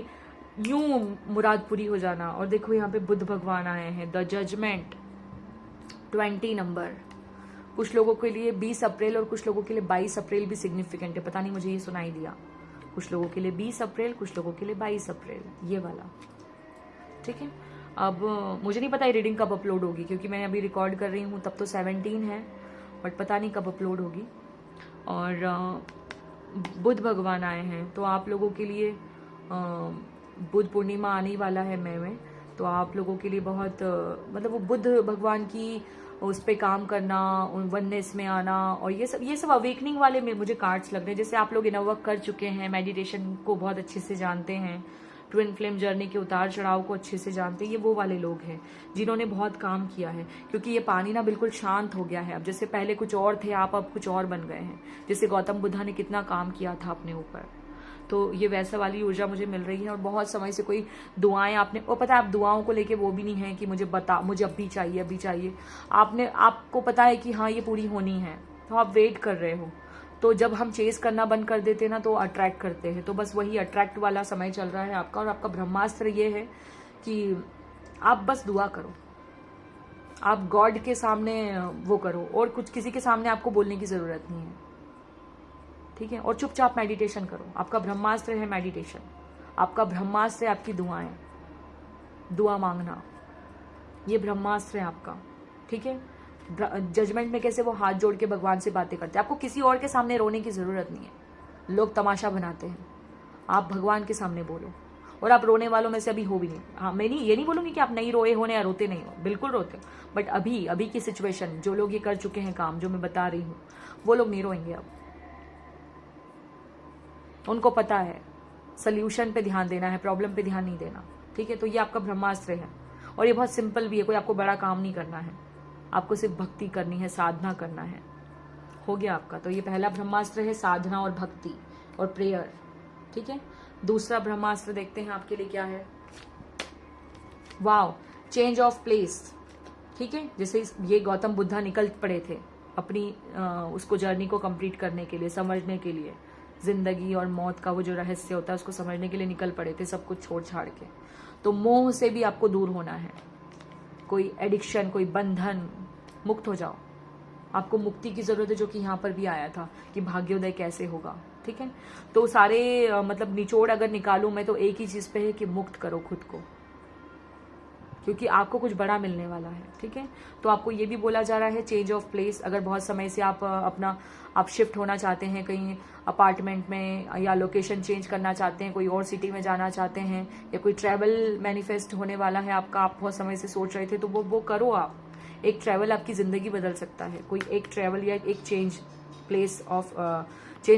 यूं मुराद पूरी हो जाना। और देखो यहाँ पे बुद्ध भगवान आए हैं, द जजमेंट, 20 नंबर। कुछ लोगों के लिए 20 अप्रैल और कुछ लोगों के लिए 22 अप्रैल भी सिग्निफिकेंट है। पता नहीं, मुझे ये सुनाई दिया। कुछ लोगों के लिए 20 अप्रैल, कुछ लोगों के लिए 22 अप्रैल, ये वाला, ठीक है। अब मुझे नहीं पता ये रीडिंग कब अपलोड होगी, क्योंकि मैं अभी रिकॉर्ड कर रही हूँ तब तो 17 है, बट पता नहीं कब अपलोड होगी। और बुध भगवान आए हैं, तो आप लोगों के लिए बुध पूर्णिमा आने वाला है मई में। तो आप लोगों के लिए बहुत मतलब वो बुध भगवान की उस पे काम करना, वननेस में आना, और ये सब अवेकनिंग वाले में मुझे कार्ड्स लग रहे हैं। जैसे आप लोग इनर वर्क कर चुके हैं, मेडिटेशन को बहुत अच्छे से जानते हैं, ट्विन फ्लेम जर्नी के उतार चढ़ाव को अच्छे से जानते हैं, ये वो वाले लोग हैं जिन्होंने बहुत काम किया है। क्योंकि ये पानी ना बिल्कुल शांत हो गया है अब। जैसे पहले कुछ और थे आप, अब कुछ और बन गए हैं। जैसे गौतम बुद्धा ने कितना काम किया था अपने ऊपर, तो ये वैसा वाली ऊर्जा मुझे मिल रही है। और बहुत समय से कोई दुआएं आपने, और पता है आप दुआओं को लेके वो भी नहीं है कि मुझे अभी चाहिए, अभी चाहिए। आपको पता है कि हाँ ये पूरी होनी है, तो आप वेट कर रहे हो। तो जब हम चेस करना बंद कर देते हैं ना, तो अट्रैक्ट करते हैं। तो बस वही अट्रैक्ट वाला समय चल रहा है आपका। और आपका ब्रह्मास्त्र ये है कि आप बस दुआ करो, आप गॉड के सामने वो करो, और कुछ किसी के सामने आपको बोलने की जरूरत नहीं है, ठीक है। और चुपचाप मेडिटेशन करो। आपका ब्रह्मास्त्र है मेडिटेशन, आपका ब्रह्मास्त्र है आपकी दुआएं, दुआ मांगना, ये ब्रह्मास्त्र है आपका, ठीक है। जजमेंट में कैसे वो हाथ जोड़ के भगवान से बातें करते हैं। आपको किसी और के सामने रोने की जरूरत नहीं है। लोग तमाशा बनाते हैं, आप भगवान के सामने बोलो। और आप रोने वालों में से अभी हो भी नहीं। हाँ, मैं ये नहीं बोलूंगी कि आप नहीं रोए हो या रोते नहीं हो, बिल्कुल रोते हो। बट अभी की सिचुएशन, जो लोग ये कर चुके हैं काम, जो मैं बता रही हूँ, वो लोग नहीं रोएंगे अब। उनको पता है सोल्यूशन पे ध्यान देना है, प्रॉब्लम पे ध्यान नहीं देना, ठीक है। तो ये आपका ब्रह्मास्त्र है। और ये बहुत सिंपल भी है, कोई आपको बड़ा काम नहीं करना है, आपको सिर्फ भक्ति करनी है, साधना करना है, हो गया आपका। तो ये पहला ब्रह्मास्त्र है, साधना और भक्ति और प्रेयर, ठीक है। दूसरा ब्रह्मास्त्र देखते हैं आपके लिए क्या है। वाओ, चेंज ऑफ प्लेस, ठीक है। जैसे ये गौतम बुद्धा निकल पड़े थे अपनी उसको जर्नी को कंप्लीट करने के लिए, समझने के लिए, जिंदगी और मौत का वो जो रहस्य होता है उसको समझने के लिए निकल पड़े थे, सब कुछ छोड़ छाड़ के। तो मोह से भी आपको दूर होना है, कोई एडिक्शन, कोई बंधन, मुक्त हो जाओ। आपको मुक्ति की जरूरत है, जो कि यहाँ पर भी आया था कि भाग्योदय कैसे होगा, ठीक है। तो सारे मतलब निचोड़ अगर निकालूं मैं तो एक ही चीज पे है कि मुक्त करो खुद को, क्योंकि आपको कुछ बड़ा मिलने वाला है, ठीक है। तो आपको ये भी बोला जा रहा है चेंज ऑफ प्लेस। अगर बहुत समय से आप शिफ्ट होना चाहते हैं कहीं अपार्टमेंट में, या लोकेशन चेंज करना चाहते हैं, कोई और सिटी में जाना चाहते हैं, या कोई ट्रैवल मैनिफेस्ट होने वाला है आपका, आप बहुत समय से सोच रहे थे, तो वो करो आप। एक ट्रैवल आपकी जिंदगी बदल सकता है, कोई एक ट्रैवल या एक चेंज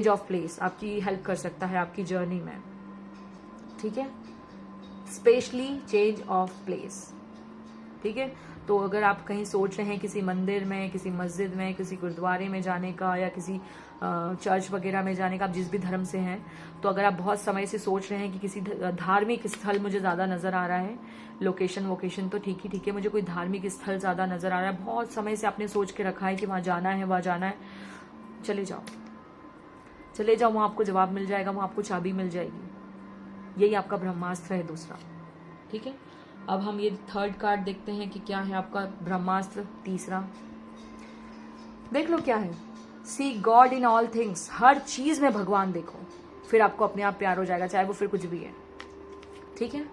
ऑफ प्लेस आपकी हेल्प कर सकता है आपकी जर्नी में, ठीक है। स्पेशली चेंज ऑफ प्लेस, ठीक है। तो अगर आप कहीं सोच रहे हैं किसी मंदिर में, किसी मस्जिद में, किसी गुरुद्वारे में जाने का, या किसी चर्च वगैरह में जाने का, आप जिस भी धर्म से हैं, तो अगर आप बहुत समय से सोच रहे हैं कि किसी धार्मिक स्थल मुझे ज्यादा नजर आ रहा है, लोकेशन तो ठीक है, मुझे कोई धार्मिक स्थल ज्यादा नजर आ रहा है, बहुत समय से आपने सोच के रखा है कि वहां जाना है, चले जाओ, वहां आपको जवाब मिल जाएगा, वहां आपको चाबी मिल जाएगी। यही आपका ब्रह्मास्त्र है दूसरा, ठीक है। अब हम ये थर्ड कार्ड देखते हैं कि क्या है आपका ब्रह्मास्त्र तीसरा। देख लो क्या है, सी गॉड इन ऑल थिंग्स, हर चीज में भगवान देखो, फिर आपको अपने आप प्यार हो जाएगा, चाहे वो फिर कुछ भी है, ठीक है।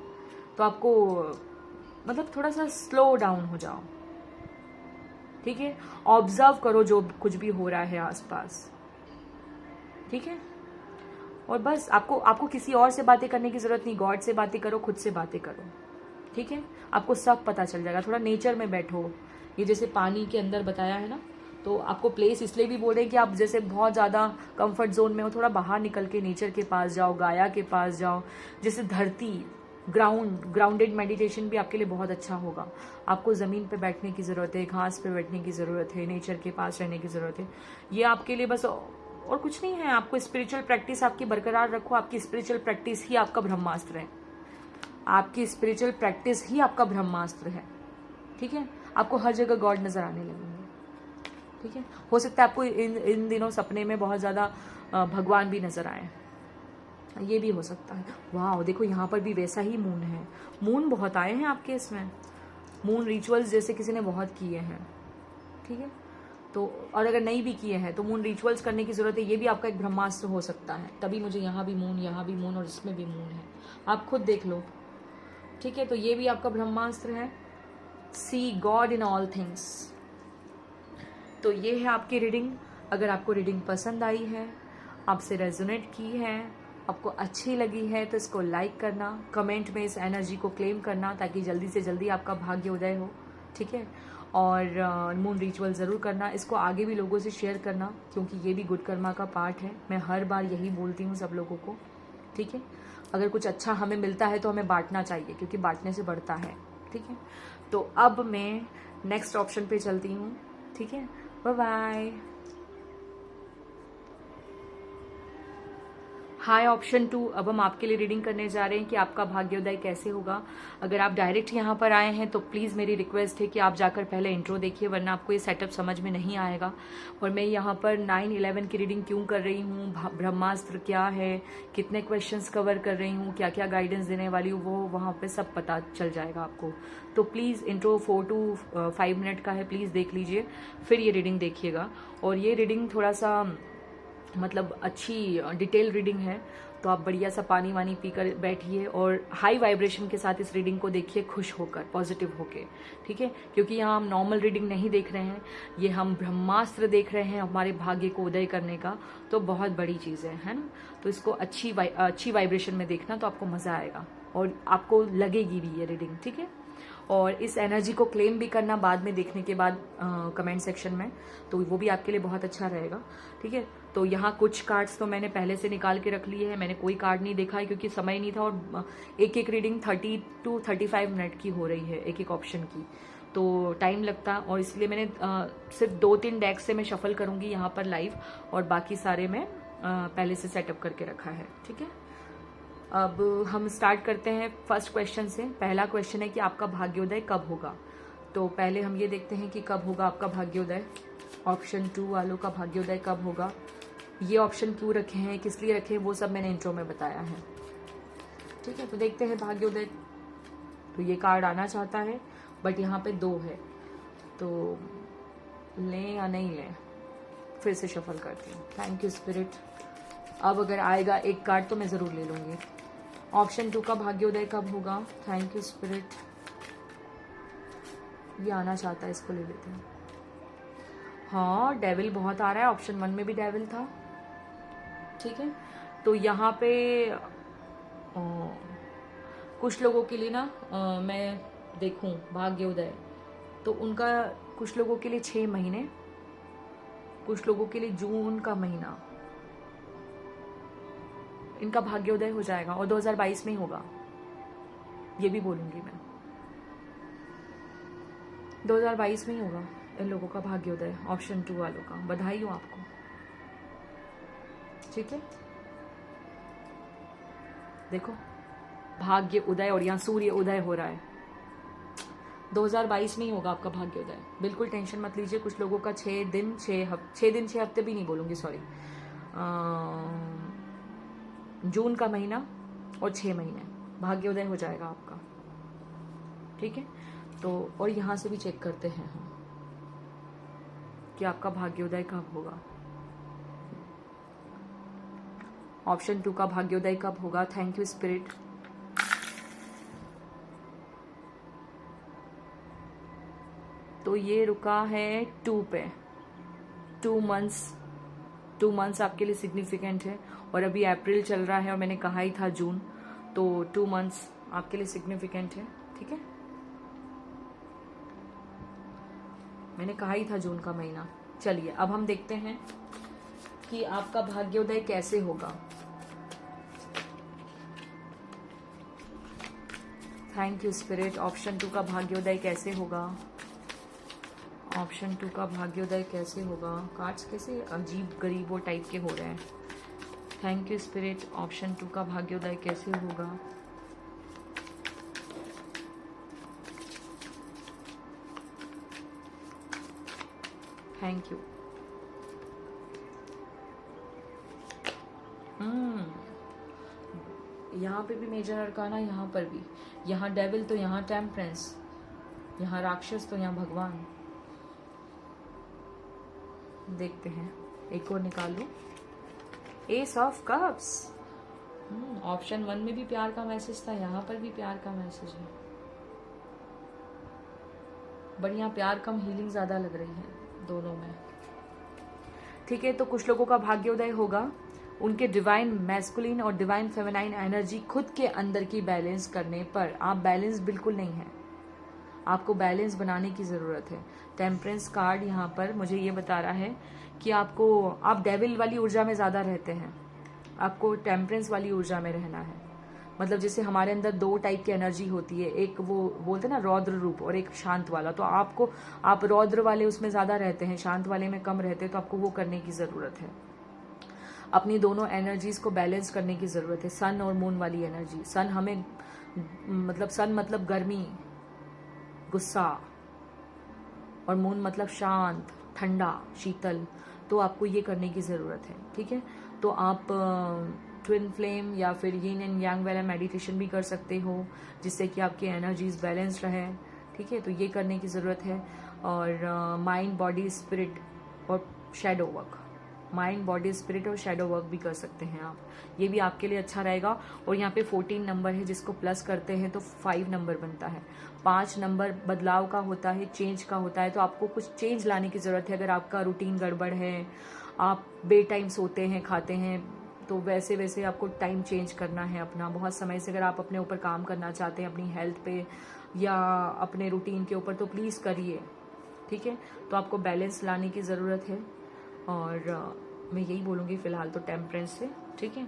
तो आपको मतलब थोड़ा सा स्लो डाउन हो जाओ, ठीक है। ऑब्जर्व करो जो कुछ भी हो रहा है आसपास, ठीक है। और बस आपको किसी और से बातें करने की जरूरत नहीं, गॉड से बातें करो, खुद से बातें करो, ठीक है। आपको सब पता चल जाएगा। थोड़ा नेचर में बैठो, ये जैसे पानी के अंदर बताया है ना, तो आपको प्लेस इसलिए भी बोल रहे हैं कि आप जैसे बहुत ज्यादा कंफर्ट जोन में हो, थोड़ा बाहर निकल के नेचर के पास जाओ, गाया के पास जाओ, जैसे धरती, ग्राउंडेड मेडिटेशन भी आपके लिए बहुत अच्छा होगा। आपको जमीन पे बैठने की जरूरत है, घास पे बैठने की जरूरत है, नेचर के पास रहने की जरूरत है। ये आपके लिए बस और कुछ नहीं है। आपको स्पिरिचुअल प्रैक्टिस आपकी बरकरार रखो, आपकी स्पिरिचुअल प्रैक्टिस ही आपका ब्रह्मास्त्र है, आपकी स्पिरिचुअल प्रैक्टिस ही आपका ब्रह्मास्त्र है, ठीक है। आपको हर जगह गॉड नजर आने लगेंगे, ठीक है। हो सकता है आपको इन दिनों सपने में बहुत ज्यादा भगवान भी नजर आए, ये भी हो सकता है। वाह, देखो यहाँ पर भी वैसा ही मून है, मून बहुत आए हैं आपके इसमें, मून रिचुअल्स जैसे किसी ने बहुत किए हैं, ठीक है। तो और अगर नहीं भी किए हैं तो मून रिचुअल्स करने की जरूरत है, ये भी आपका एक ब्रह्मास्त्र हो सकता है। तभी मुझे यहाँ भी मून और इसमें भी मून है, आप खुद देख लो, ठीक है। तो ये भी आपका ब्रह्मास्त्र है, सी गॉड इन ऑल थिंग्स। तो ये है आपकी रीडिंग। अगर आपको रीडिंग पसंद आई है, आपसे रेजोनेट की है, आपको अच्छी लगी है, तो इसको लाइक करना, कमेंट में इस एनर्जी को क्लेम करना, ताकि जल्दी से जल्दी आपका भाग्य उदय हो, ठीक है। और मून रिचुअल ज़रूर करना, इसको आगे भी लोगों से शेयर करना, क्योंकि ये भी गुड कर्मा का पार्ट है। मैं हर बार यही बोलती हूँ सब लोगों को, ठीक है। अगर कुछ अच्छा हमें मिलता है तो हमें बांटना चाहिए, क्योंकि बांटने से बढ़ता है, ठीक है। तो अब मैं नेक्स्ट ऑप्शन पे चलती हूँ, ठीक है। Bye bye. हाय ऑप्शन 2, अब हम आपके लिए रीडिंग करने जा रहे हैं कि आपका भाग्योदय कैसे होगा। अगर आप डायरेक्ट यहाँ पर आए हैं तो प्लीज़ मेरी रिक्वेस्ट है कि आप जाकर पहले इंट्रो देखिए, वरना आपको ये सेटअप समझ में नहीं आएगा। और मैं यहाँ पर 9/11 की रीडिंग क्यों कर रही हूँ, ब्रह्मास्त्र क्या है, कितने क्वेश्चंस कवर कर रही हूँ, क्या क्या गाइडेंस देने वाली हूँ, वो वहाँ पर सब पता चल जाएगा आपको। तो प्लीज़ इंट्रो 4 to 5 मिनट का है, प्लीज़ देख लीजिए, फिर ये रीडिंग देखिएगा। और ये रीडिंग थोड़ा सा मतलब अच्छी डिटेल रीडिंग है, तो आप बढ़िया सा पानी वानी पीकर बैठिए और हाई वाइब्रेशन के साथ इस रीडिंग को देखिए, खुश होकर, पॉजिटिव होके, ठीक है। क्योंकि यहाँ हम नॉर्मल रीडिंग नहीं देख रहे हैं, ये हम ब्रह्मास्त्र देख रहे हैं हमारे भाग्य को उदय करने का, तो बहुत बड़ी चीज़ है ना। तो इसको अच्छी वाइब्रेशन में देखना, तो आपको मज़ा आएगा और आपको लगेगी भी ये रीडिंग, ठीक है। और इस एनर्जी को क्लेम भी करना बाद में देखने के बाद कमेंट सेक्शन में, तो वो भी आपके लिए बहुत अच्छा रहेगा, ठीक है। तो यहाँ कुछ कार्ड्स तो मैंने पहले से निकाल के रख लिए हैं, मैंने कोई कार्ड नहीं देखा है क्योंकि समय नहीं था, और एक एक रीडिंग 30 to 35 मिनट की हो रही है एक एक ऑप्शन की, तो टाइम लगता, और इसलिए मैंने सिर्फ 2-3 डेक से मैं शफल करूँगी यहाँ पर लाइव, और बाकी सारे मैं पहले से सेटअप करके रखा है। ठीक है, अब हम स्टार्ट करते हैं फर्स्ट क्वेश्चन से। पहला क्वेश्चन है कि आपका भाग्योदय कब होगा। तो पहले हम ये देखते हैं कि कब होगा आपका भाग्योदय। ऑप्शन 2 वालों का भाग्योदय कब होगा। ये ऑप्शन क्यों रखे हैं, किस लिए रखे हैं, वो सब मैंने इंट्रो में बताया है। ठीक है, तो देखते हैं भाग्योदय। तो ये कार्ड आना चाहता है, बट यहाँ पे 2 है, तो लें या नहीं लें, फिर से शफल करती हूँ। Thank you spirit. अब अगर आएगा एक कार्ड तो मैं ज़रूर ले लूँगी। ऑप्शन 2 का भाग्योदय कब होगा। Thank you spirit. ये आना चाहता है, इसको ले लेते हैं। हाँ, डेविल बहुत आ रहा है, ऑप्शन 1 में भी डेविल था। ठीक है, तो यहाँ पे कुछ लोगों के लिए ना मैं देखूं भाग्योदय, तो उनका कुछ लोगों के लिए 6 महीने, कुछ लोगों के लिए जून का महीना इनका भाग्योदय हो जाएगा, और 2022 में ही होगा, ये भी बोलूंगी मैं। 2022 में ही होगा इन लोगों का भाग्योदय, ऑप्शन 2 वालों का। बधाई हो आपको। ठीक है, देखो भाग्य उदय, और यहाँ सूर्य उदय हो रहा है। 2022 में ही होगा आपका भाग्योदय, बिल्कुल टेंशन मत लीजिए। कुछ लोगों का 6 दिन 6 हफ्ते भी नहीं बोलूंगी, सॉरी, जून का महीना और 6 महीने भाग्योदय हो जाएगा आपका। ठीक है, तो और यहाँ से भी चेक करते हैं हम कि आपका भाग्योदय कब होगा। ऑप्शन 2 का भाग्योदय कब होगा। Thank you spirit. तो ये रुका है 2 पे। 2 मंथ्स आपके लिए सिग्निफिकेंट है, और अभी अप्रैल चल रहा है और मैंने कहा ही था जून, तो 2 मंथ्स आपके लिए सिग्निफिकेंट है। ठीक है, मैंने कहा ही था जून का महीना। चलिए अब हम देखते हैं कि आपका भाग्योदय कैसे होगा। Thank you spirit. ऑप्शन 2 का भाग्योदय कैसे होगा। ऑप्शन 2 का भाग्योदय कैसे होगा। कार्ड्स कैसे अजीब गरीबों टाइप के हो रहे हैं। Thank you spirit. ऑप्शन 2 का भाग्योदय कैसे होगा। Thank you. यहाँ पे भी मेजर अरकाना, यहाँ पर भी, यहाँ डेविल तो यहाँ टेम्परेंस, यहाँ राक्षस तो यहाँ भगवान। देखते हैं, एक और निकालो। S of cups. ऑप्शन 1 में भी प्यार का मैसेज था, यहाँ पर भी प्यार का मैसेज है, बढ़िया। प्यार कम हीलिंग ज्यादा लग रही है दोनों में। ठीक है, तो कुछ लोगों का भाग्योदय होगा, उनके डिवाइन मैस्कुलिन और डिवाइन फेमिनाइन एनर्जी खुद के अंदर की बैलेंस करने पर। आप बैलेंस बिल्कुल नहीं है, आपको बैलेंस बनाने की ज़रूरत है। टेम्परेंस कार्ड यहाँ पर मुझे ये बता रहा है कि आप डेविल वाली ऊर्जा में ज़्यादा रहते हैं, आपको टेम्परेंस वाली ऊर्जा में रहना है। मतलब जैसे हमारे अंदर 2 टाइप की एनर्जी होती है, एक वो बोलते हैं ना रौद्र रूप, और एक शांत वाला। तो आप रौद्र वाले उसमें ज़्यादा रहते हैं, शांत वाले में कम रहते हैं, तो आपको वो करने की ज़रूरत है। अपनी दोनों एनर्जीज को बैलेंस करने की ज़रूरत है। सन और मून वाली एनर्जी, सन हमें सन मतलब गर्मी, गुस्सा, और मून मतलब शांत, ठंडा, शीतल। तो आपको ये करने की ज़रूरत है। ठीक है, तो आप ट्विन फ्लेम या फिर यिन एंड यांग वाला मेडिटेशन भी कर सकते हो, जिससे कि आपकी एनर्जीज बैलेंस रहे। ठीक है, तो ये करने की ज़रूरत है। और माइंड बॉडी स्पिरिट और shadow work, mind body spirit और शैडो वर्क भी कर सकते हैं आप, ये भी आपके लिए अच्छा रहेगा। और यहाँ पे 14 नंबर है, जिसको प्लस करते हैं तो 5 नंबर बनता है। 5 नंबर बदलाव का होता है, चेंज का होता है। तो आपको कुछ चेंज लाने की ज़रूरत है। अगर आपका रूटीन गड़बड़ है, आप बे टाइम सोते हैं, खाते हैं, तो वैसे वैसे आपको टाइम चेंज करना है अपना। बहुत समय से अगर आप अपने ऊपर काम करना चाहते हैं, अपनी हेल्थ पे या अपने रूटीन के ऊपर, तो प्लीज़ करिए। ठीक है, तो आपको बैलेंस लाने की ज़रूरत है। और मैं यही बोलूँगी फ़िलहाल तो टेम्परेंस से, ठीक है।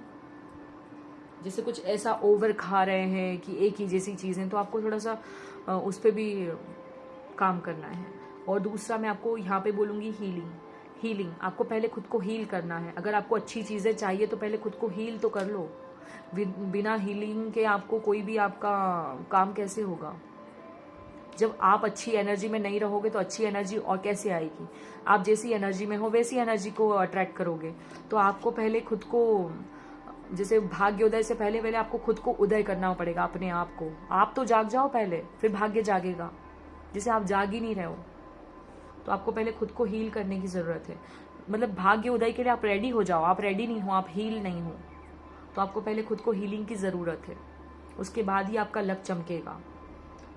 जैसे कुछ ऐसा ओवर खा रहे हैं कि एक ही जैसी चीज़ें, तो आपको थोड़ा सा उस पर भी काम करना है। और दूसरा मैं आपको यहाँ पे बोलूँगी हीलिंग आपको पहले खुद को हील करना है। अगर आपको अच्छी चीज़ें चाहिए तो पहले खुद को हील तो कर लो। बिना हीलिंग के आपको कोई भी आपका काम कैसे होगा? जब आप अच्छी एनर्जी में नहीं रहोगे तो अच्छी एनर्जी और कैसे आएगी? आप जैसी एनर्जी में हो वैसी एनर्जी को अट्रैक्ट करोगे। तो आपको पहले खुद को, जैसे भाग्योदय से पहले पहले आपको खुद को उदय करना पड़ेगा अपने आप को। आप तो जाग जाओ पहले, फिर भाग्य जागेगा। जैसे आप जाग ही नहीं रहे हो, तो आपको पहले खुद को हील करने की ज़रूरत है। मतलब भाग्य उदय के लिए आप रेडी हो जाओ। आप रेडी नहीं हो, आप हील नहीं हो, तो आपको पहले खुद को हीलिंग की ज़रूरत है। उसके बाद ही आपका लक चमकेगा।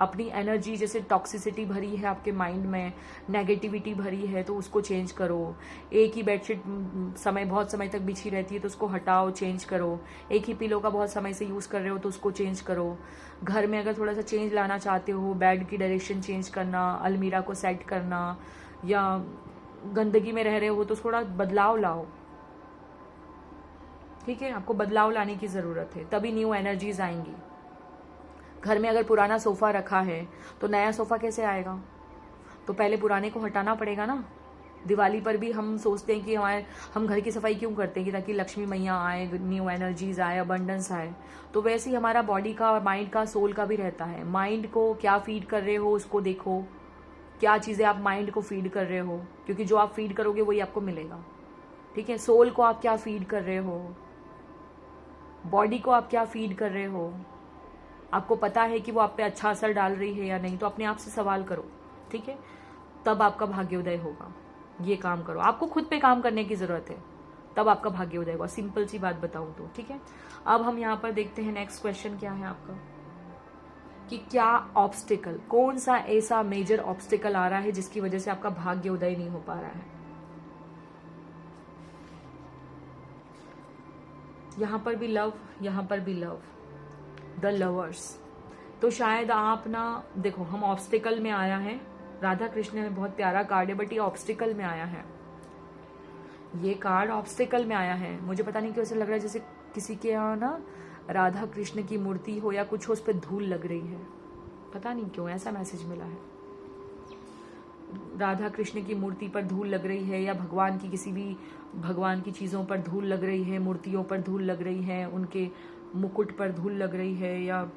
अपनी एनर्जी, जैसे टॉक्सिसिटी भरी है आपके माइंड में, नेगेटिविटी भरी है, तो उसको चेंज करो। एक ही बेडशीट बहुत समय तक बिछी रहती है तो उसको हटाओ, चेंज करो। एक ही पिलो का बहुत समय से यूज़ कर रहे हो तो उसको चेंज करो। घर में अगर थोड़ा सा चेंज लाना चाहते हो, बेड की डायरेक्शन चेंज करना, अलमीरा को सेट करना, या गंदगी में रह रहे हो तो थोड़ा बदलाव लाओ, ठीक है। आपको बदलाव लाने की ज़रूरत है, तभी न्यू एनर्जीज आएंगी। घर में अगर पुराना सोफ़ा रखा है तो नया सोफ़ा कैसे आएगा? तो पहले पुराने को हटाना पड़ेगा ना। दिवाली पर भी हम सोचते हैं कि हम घर की सफाई क्यों करते हैं कि ताकि लक्ष्मी मैया आए, न्यू एनर्जीज आए, अबंडेंस आए। तो वैसे ही हमारा बॉडी का, माइंड का, सोल का भी रहता है। माइंड को क्या फीड कर रहे हो उसको देखो, क्या चीज़ें आप माइंड को फीड कर रहे हो, क्योंकि जो आप फीड करोगे वही आपको मिलेगा, ठीक है। सोल को आप क्या फीड कर रहे हो, बॉडी को आप क्या फीड कर रहे हो, आपको पता है कि वो आप पे अच्छा असर डाल रही है या नहीं? तो अपने आप से सवाल करो, ठीक है। तब आपका भाग्योदय होगा। ये काम करो, आपको खुद पे काम करने की जरूरत है, तब आपका भाग्योदय होगा। सिंपल सी बात बताऊं तो, ठीक है। अब हम यहाँ पर देखते हैं नेक्स्ट क्वेश्चन क्या है आपका, कि क्या ऑब्स्टिकल, कौन सा ऐसा मेजर ऑब्स्टिकल आ रहा है जिसकी वजह से आपका भाग्योदय नहीं हो पा रहा है। यहां पर भी लव, यहां पर भी लव, द लवर्स। तो शायद आप ना, देखो हम ऑब्स्टिकल में आया है, राधा कृष्ण में बहुत प्यारा कार्ड है, बट ये ऑब्स्टिकल में आया है। ये कार्ड ऑब्स्टिकल में आया है। मुझे पता नहीं क्यों ऐसा लग रहा है जैसे किसी के यहाँ ना राधा कृष्ण की मूर्ति हो या कुछ हो, उस पर धूल लग रही है। पता नहीं क्यों ऐसा मैसेज मिला है। राधा कृष्ण की मूर्ति पर धूल लग रही है, या भगवान की किसी भी भगवान की चीज़ों पर धूल लग रही है, मूर्तियों पर धूल लग रही है, उनके मुकुट पर धूल लग रही है, या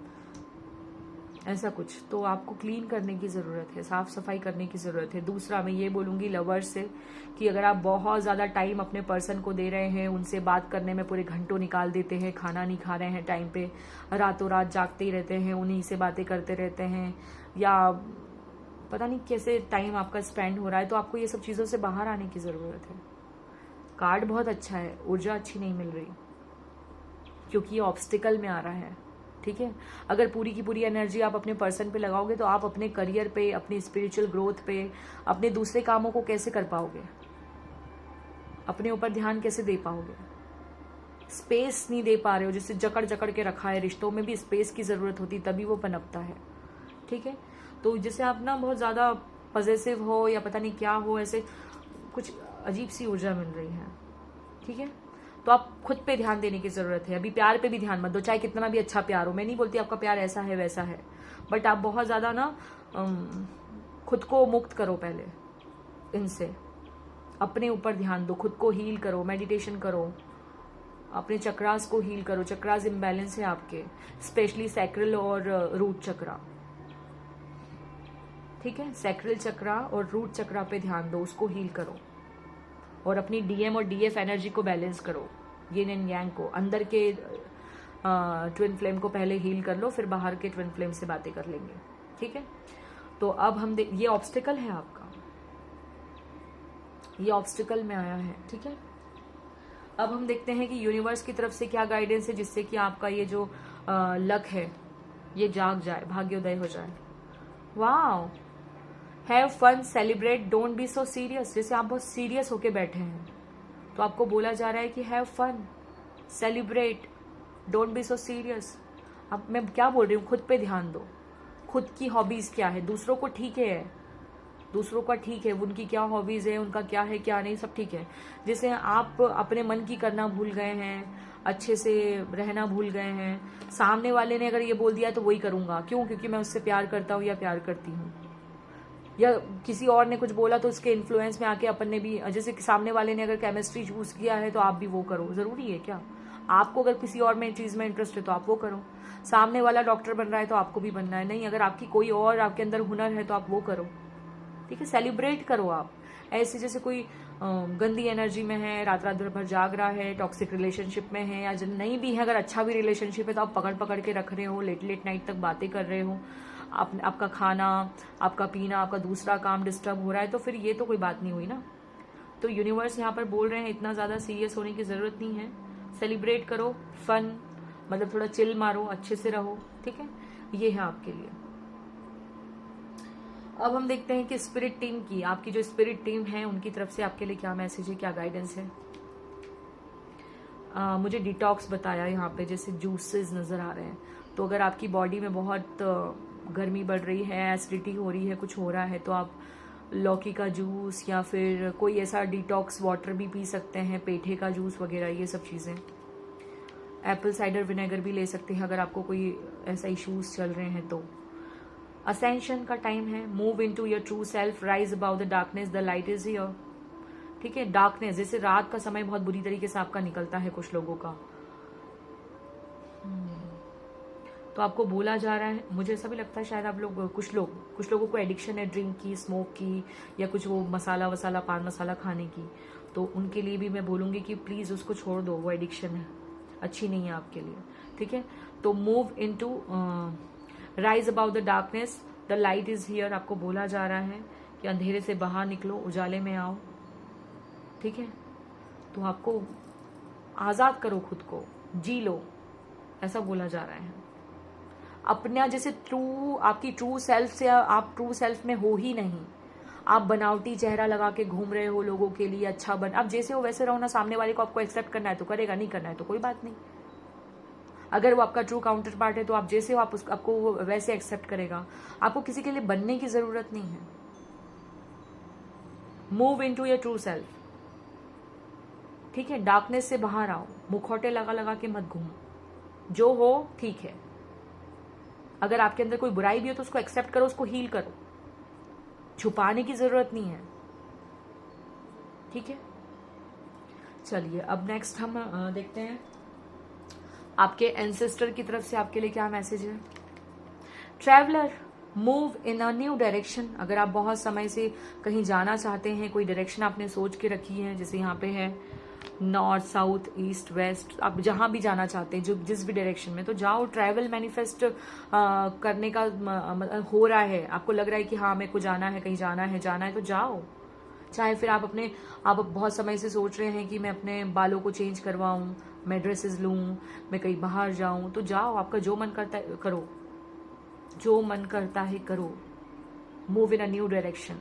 ऐसा कुछ। तो आपको क्लीन करने की ज़रूरत है, साफ सफाई करने की ज़रूरत है। दूसरा मैं ये बोलूँगी लवर्स से, कि अगर आप बहुत ज़्यादा टाइम अपने पर्सन को दे रहे हैं, उनसे बात करने में पूरे घंटों निकाल देते हैं, खाना नहीं खा रहे हैं टाइम पे, रातों रात जागते ही रहते हैं, उन्हीं से बातें करते रहते हैं, या पता नहीं कैसे टाइम आपका स्पेंड हो रहा है, तो आपको ये सब चीज़ों से बाहर आने की ज़रूरत है। कार्ड बहुत अच्छा है, ऊर्जा अच्छी नहीं मिल रही क्योंकि ये ऑब्स्टिकल में आ रहा है, ठीक है। अगर पूरी की पूरी एनर्जी आप अपने पर्सन पे लगाओगे तो आप अपने करियर पे, अपनी स्पिरिचुअल ग्रोथ पे, अपने दूसरे कामों को कैसे कर पाओगे, अपने ऊपर ध्यान कैसे दे पाओगे? स्पेस नहीं दे पा रहे हो, जिससे जकड़ जकड़ के रखा है। रिश्तों में भी स्पेस की ज़रूरत होती, तभी वो पनपता है, ठीक है। तो जैसे आप ना बहुत ज़्यादा पॉजेसिव हो या पता नहीं क्या हो, ऐसे कुछ अजीब सी ऊर्जा मिल रही है, ठीक है। तो आप खुद पे ध्यान देने की ज़रूरत है। अभी प्यार पे भी ध्यान मत दो, चाहे कितना भी अच्छा प्यार हो। मैं नहीं बोलती आपका प्यार ऐसा है वैसा है, बट आप बहुत ज़्यादा ना खुद को मुक्त करो पहले इनसे, अपने ऊपर ध्यान दो, खुद को हील करो, मेडिटेशन करो, अपने चक्रास को हील करो। चक्रास इम्बैलेंस है आपके, स्पेशली सैक्रल और रूट चक्रा, ठीक है। सैक्रल चक्रा और रूट चक्रा पे ध्यान दो, उसको हील करो, और अपनी डीएम और डीएफ एनर्जी को बैलेंस करो, यिन एंड यांग को। अंदर के ट्विन फ्लेम को पहले हील कर लो, फिर बाहर के ट्विन फ्लेम से बातें कर लेंगे, ठीक है। तो अब हम ये ऑब्स्टिकल है आपका, ये ऑब्स्टिकल में आया है, ठीक है। अब हम देखते हैं कि यूनिवर्स की तरफ से क्या गाइडेंस है, जिससे कि आपका ये जो लक है ये जाग जाए, भाग्योदय हो जाए। वाह, have fun, celebrate, don't be so serious. जैसे आप बहुत सीरियस होके बैठे हैं, तो आपको बोला जा रहा है कि have fun, celebrate, don't be so serious. अब मैं क्या बोल रही हूँ, खुद पे ध्यान दो। खुद की हॉबीज क्या है, दूसरों को ठीक है, दूसरों का ठीक है, उनकी क्या हॉबीज है, उनका क्या है क्या नहीं, सब ठीक है। जैसे आप अपने मन की करना भूल गए हैं, अच्छे से रहना भूल गए हैं, सामने वाले ने अगर ये बोल दिया तो वही करूंगा, क्यों? क्योंकि मैं उससे प्यार करता हूँ या प्यार करती हूँ। या किसी और ने कुछ बोला तो उसके इन्फ्लुएंस में आके अपन ने भी, जैसे सामने वाले ने अगर केमिस्ट्री चूज किया है तो आप भी वो करो, जरूरी है क्या? आपको अगर किसी और में चीज में इंटरेस्ट है तो आप वो करो। सामने वाला डॉक्टर बन रहा है तो आपको भी बनना है, नहीं अगर आपकी कोई और आपके अंदर हुनर है तो आप वो करो, ठीक है? सेलिब्रेट करो आप। ऐसे जैसे कोई गंदी एनर्जी में है, रात रात भर जाग रहा है, टॉक्सिक रिलेशनशिप में है, या नहीं भी है, अगर अच्छा भी रिलेशनशिप है तो आप पकड़ पकड़ के रख रहे हो, लेट लेट नाइट तक बातें कर रहे हो, आपका खाना, आपका पीना, आपका दूसरा काम डिस्टर्ब हो रहा है, तो फिर ये तो कोई बात नहीं हुई ना। तो यूनिवर्स यहाँ पर बोल रहे हैं इतना ज़्यादा सीरियस होने की ज़रूरत नहीं है, सेलिब्रेट करो, फन मतलब थोड़ा चिल मारो, अच्छे से रहो, ठीक है? ये है आपके लिए। अब हम देखते हैं कि स्पिरिट टीम की, आपकी जो स्पिरिट टीम है उनकी तरफ से आपके लिए क्या मैसेज है, क्या गाइडेंस है। मुझे डिटॉक्स बताया यहाँ पे, जैसे जूसेस नज़र आ रहे हैं, तो अगर आपकी बॉडी में बहुत गर्मी बढ़ रही है, एसिडिटी हो रही है, कुछ हो रहा है, तो आप लौकी का जूस या फिर कोई ऐसा डिटॉक्स वाटर भी पी सकते हैं, पेठे का जूस वगैरह, ये सब चीज़ें। एप्पल साइडर विनेगर भी ले सकते हैं अगर आपको कोई ऐसा इश्यूज चल रहे हैं तो। असेंशन का टाइम है, move into your true self, rise about the darkness, the light is here, ठीक है? डार्कनेस जैसे रात का समय बहुत बुरी तरीके से आपका निकलता है कुछ लोगों का, तो आपको बोला जा रहा है, मुझे ऐसा भी लगता है शायद आप लोग कुछ लोगों को एडिक्शन है ड्रिंक की, स्मोक की, या कुछ वो मसाला वसाला, पान मसाला खाने की, तो उनके लिए भी मैं बोलूंगी कि प्लीज उसको छोड़ दो, वो एडिक्शन है, अच्छी नहीं है आपके लिए, ठीक है? तो move into rise about the darkness, the light is here, आपको बोला जा रहा है कि अंधेरे से बाहर निकलो, उजाले में आओ, ठीक है? तो आपको आजाद करो, खुद को जी लो, ऐसा बोला जा रहा है। अपना जैसे आपकी ट्रू सेल्फ से आप ट्रू सेल्फ में हो ही नहीं, आप बनावटी चेहरा लगा के घूम रहे हो लोगों के लिए, अच्छा आप जैसे हो वैसे रहो ना, सामने वाले को आपको एक्सेप्ट करना है तो करेगा, नहीं करना है तो कोई बात नहीं। अगर वो आपका ट्रू काउंटर पार्ट है तो आप जैसे हो आपको वो वैसे एक्सेप्ट करेगा, आपको किसी के लिए बनने की जरूरत नहीं है। Move into your true self, ठीक है? डार्कनेस से बाहर आओ, मुखौटे लगा लगा के मत घूमो, जो हो ठीक है। अगर आपके अंदर कोई बुराई भी हो तो उसको एक्सेप्ट करो, उसको हील करो, छुपाने की जरूरत नहीं है, ठीक है? चलिए अब नेक्स्ट हम देखते हैं आपके एंसेस्टर की तरफ से आपके लिए क्या मैसेज है। Traveller, move in a new direction, अगर आप बहुत समय से कहीं जाना चाहते हैं, कोई डायरेक्शन आपने सोच के रखी है, जैसे यहाँ पे है नॉर्थ, साउथ, ईस्ट, वेस्ट, आप जहां भी जाना चाहते हैं, जो जिस भी डायरेक्शन में, तो जाओ। ट्रैवल मैनिफेस्ट करने का हो रहा है, आपको लग रहा है कि हाँ मेरे को जाना है, कहीं जाना है तो जाओ। चाहे फिर आप बहुत समय से सोच रहे हैं कि मैं अपने बालों को चेंज करवाऊं, मैं ड्रेसेस लूं, मैं कहीं बाहर जाऊं, तो जाओ, आपका जो मन करता है करो, जो मन करता है करो। Move in a new direction,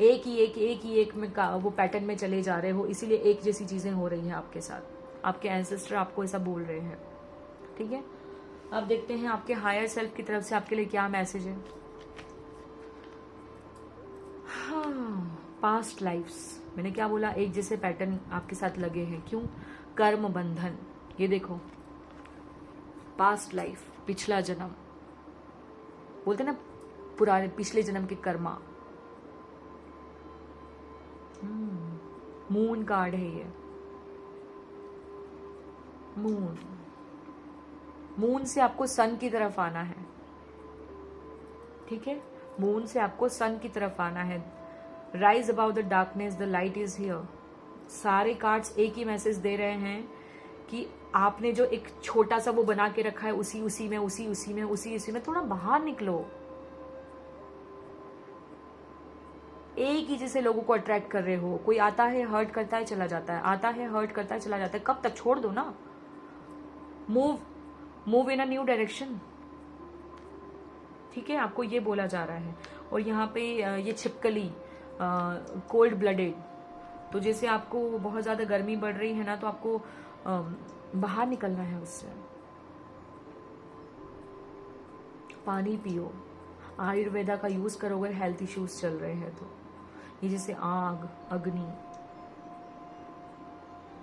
एक ही एक में वो पैटर्न में चले जा रहे हो, इसीलिए एक जैसी चीजें हो रही हैं आपके साथ, आपके एंसेस्टर आपको ऐसा बोल रहे हैं, ठीक है? अब देखते हैं आपके हायर सेल्फ की तरफ से आपके लिए क्या मैसेज है। हाँ, पास्ट लाइफ्स, मैंने क्या बोला, एक जैसे पैटर्न आपके साथ लगे हैं, क्यों? कर्म बंधन, ये देखो, पास्ट लाइफ, पिछला जन्म, बोलते ना पुराने पिछले जन्म के कर्मा। मून कार्ड है ये, मून से आपको सन की तरफ आना है, ठीक है? मून से आपको सन की तरफ आना है। Rise about the darkness, the light is here. सारे कार्ड्स एक ही मैसेज दे रहे हैं कि आपने जो एक छोटा सा वो बना के रखा है, उसी में थोड़ा बाहर निकलो। एक ही जैसे लोगों को अट्रैक्ट कर रहे हो, कोई आता है हर्ट करता है चला जाता है, आता है हर्ट करता है चला जाता है, कब तक? छोड़ दो ना। Move in a new direction, ठीक है? आपको ये बोला जा रहा है। और यहाँ पे ये छिपकली, कोल्ड ब्लडेड, तो जैसे आपको बहुत ज्यादा गर्मी बढ़ रही है ना, तो आपको बाहर निकलना है उससे, पानी पियो, आयुर्वेदा का यूज करोगे हेल्थ इश्यूज चल रहे हैं तो। ये जैसे आग, अग्नि,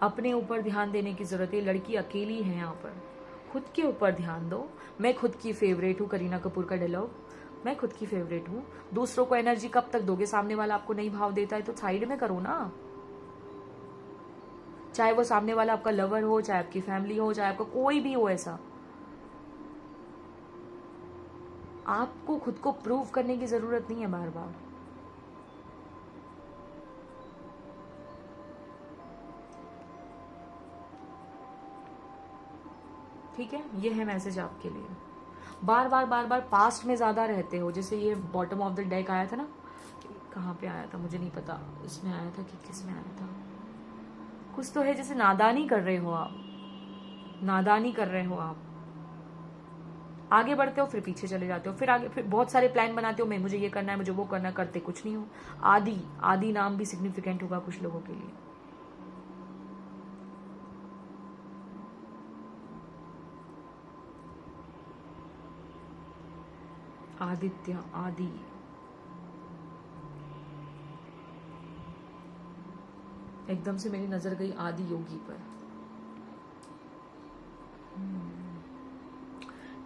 अपने ऊपर ध्यान देने की जरूरत है। लड़की अकेली है यहाँ पर, खुद के ऊपर ध्यान दो। मैं खुद की फेवरेट हूँ, करीना कपूर का डायलॉग, मैं खुद की फेवरेट हूँ। दूसरों को एनर्जी कब तक दोगे? सामने वाला आपको नहीं भाव देता है तो साइड में करो ना। चाहे वो सामने वाला आपका लवर हो, चाहे आपकी फैमिली हो, चाहे आपका कोई भी हो, ऐसा आपको खुद को प्रूव करने की जरूरत नहीं है बार बार। ठीक है, ये है मैसेज आपके लिए। बार बार पास्ट में ज्यादा रहते हो। जैसे ये बॉटम ऑफ द डेक आया था ना, कहाँ पे आया था मुझे नहीं पता, इसमें आया था कि किस में आया था, कुछ तो है। जैसे नादानी कर रहे हो आप, नादानी कर रहे हो आप। आगे बढ़ते हो फिर पीछे चले जाते हो, फिर आगे, फिर बहुत सारे प्लान बनाते हो, मैं मुझे ये करना है, मुझे वो करना है, करते कुछ नहीं हो। आदि, आदि नाम भी सिग्निफिकेंट होगा कुछ लोगों के लिए। आदित्य, आदि, एकदम से मेरी नजर गई आदि योगी पर।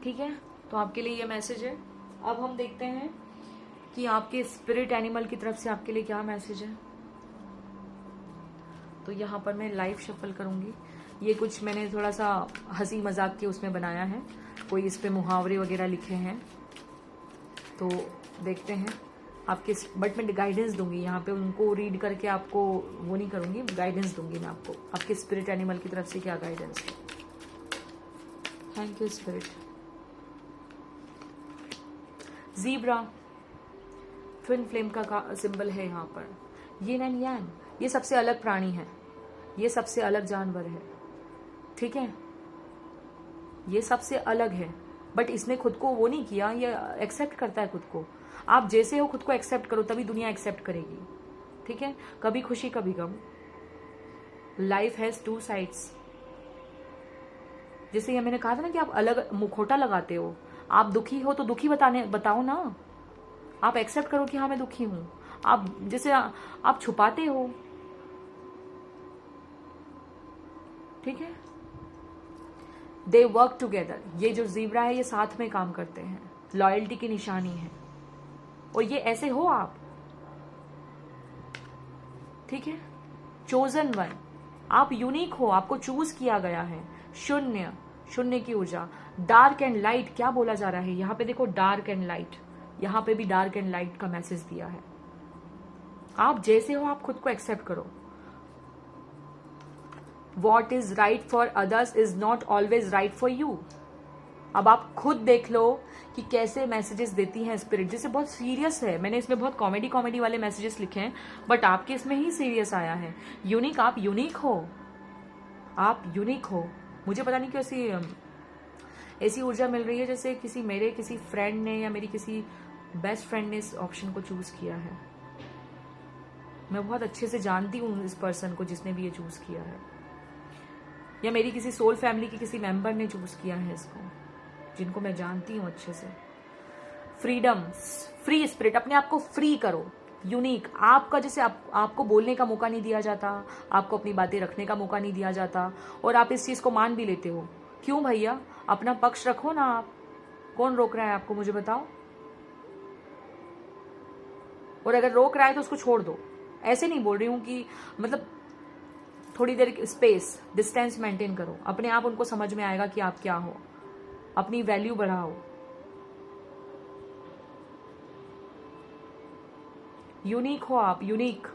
ठीक है, तो आपके लिए ये मैसेज है। अब हम देखते हैं कि आपके स्पिरिट एनिमल की तरफ से आपके लिए क्या मैसेज है। तो यहाँ पर मैं लाइव शफल करूंगी। ये कुछ मैंने थोड़ा सा हंसी मजाक के उसमें बनाया है, कोई इस पे मुहावरे वगैरह लिखे हैं, तो देखते हैं आपके। बट मैं गाइडेंस दूंगी यहाँ पे, उनको रीड करके आपको वो नहीं करूंगी, गाइडेंस दूंगी मैं आपको, आपके स्पिरिट एनिमल की तरफ से क्या गाइडेंस है। Thank you spirit. Zebra twin flame का सिंबल है यहाँ पर। यिन एंड यांग, ये सबसे अलग प्राणी है, ये सबसे अलग जानवर है। ठीक है, ये सबसे अलग है, बट इसने खुद को वो नहीं किया, ये एक्सेप्ट करता है खुद को। आप जैसे हो खुद को एक्सेप्ट करो, तभी दुनिया एक्सेप्ट करेगी। ठीक है, कभी खुशी कभी गम। Life has two sides. जैसे ये मैंने कहा था ना कि आप अलग मुखौटा लगाते हो, आप दुखी हो तो दुखी बताओ ना, आप एक्सेप्ट करो कि हाँ मैं दुखी हूं। आप जैसे आप छुपाते हो। ठीक है, दे वर्क टुगेदर। ये जो ज़ीब्रा है ये साथ में काम करते हैं, लॉयल्टी की निशानी है। और ये ऐसे हो आप। ठीक है, चोजन वन, आप यूनिक हो, आपको चूज किया गया है। शून्य, शून्य की ऊर्जा। डार्क एंड लाइट, क्या बोला जा रहा है यहाँ पे? देखो डार्क एंड लाइट, यहाँ पे भी डार्क एंड लाइट का मैसेज दिया है। आप जैसे हो आप खुद को एक्सेप्ट करो। What is right for others is not always right for you. अब आप खुद देख लो कि कैसे मैसेजेस देती हैं स्पिरिट। जैसे बहुत सीरियस है, मैंने इसमें बहुत कॉमेडी वाले मैसेजेस लिखे हैं, बट आपके इसमें ही सीरियस आया है। यूनिक, आप यूनिक हो, आप यूनिक हो। मुझे पता नहीं क्यों ऐसी ऊर्जा मिल रही है जैसे मेरे किसी फ्रेंड ने या मेरी किसी बेस्ट फ्रेंड ने इस ऑप्शन को चूज किया है। मैं बहुत अच्छे से जानती हूँ इस पर्सन को जिसने भी ये चूज किया है, या मेरी किसी सोल फैमिली के किसी मेंबर ने चूज किया है इसको, जिनको मैं जानती हूँ अच्छे से। फ्रीडम, फ्री स्पिरिट, अपने आप को फ्री करो। यूनिक, आपका जैसे आपको बोलने का मौका नहीं दिया जाता, आपको अपनी बातें रखने का मौका नहीं दिया जाता, और आप इस चीज को मान भी लेते हो। क्यों भैया, अपना पक्ष रखो ना आप। कौन रोक रहा है आपको, मुझे बताओ। और अगर रोक रहा है तो उसको छोड़ दो। ऐसे नहीं बोल रही हूं कि मतलब थोड़ी देर स्पेस, डिस्टेंस मेंटेन करो, अपने आप उनको समझ में आएगा कि आप क्या हो। अपनी वैल्यू बढ़ाओ। यूनिक हो आप, यूनिक,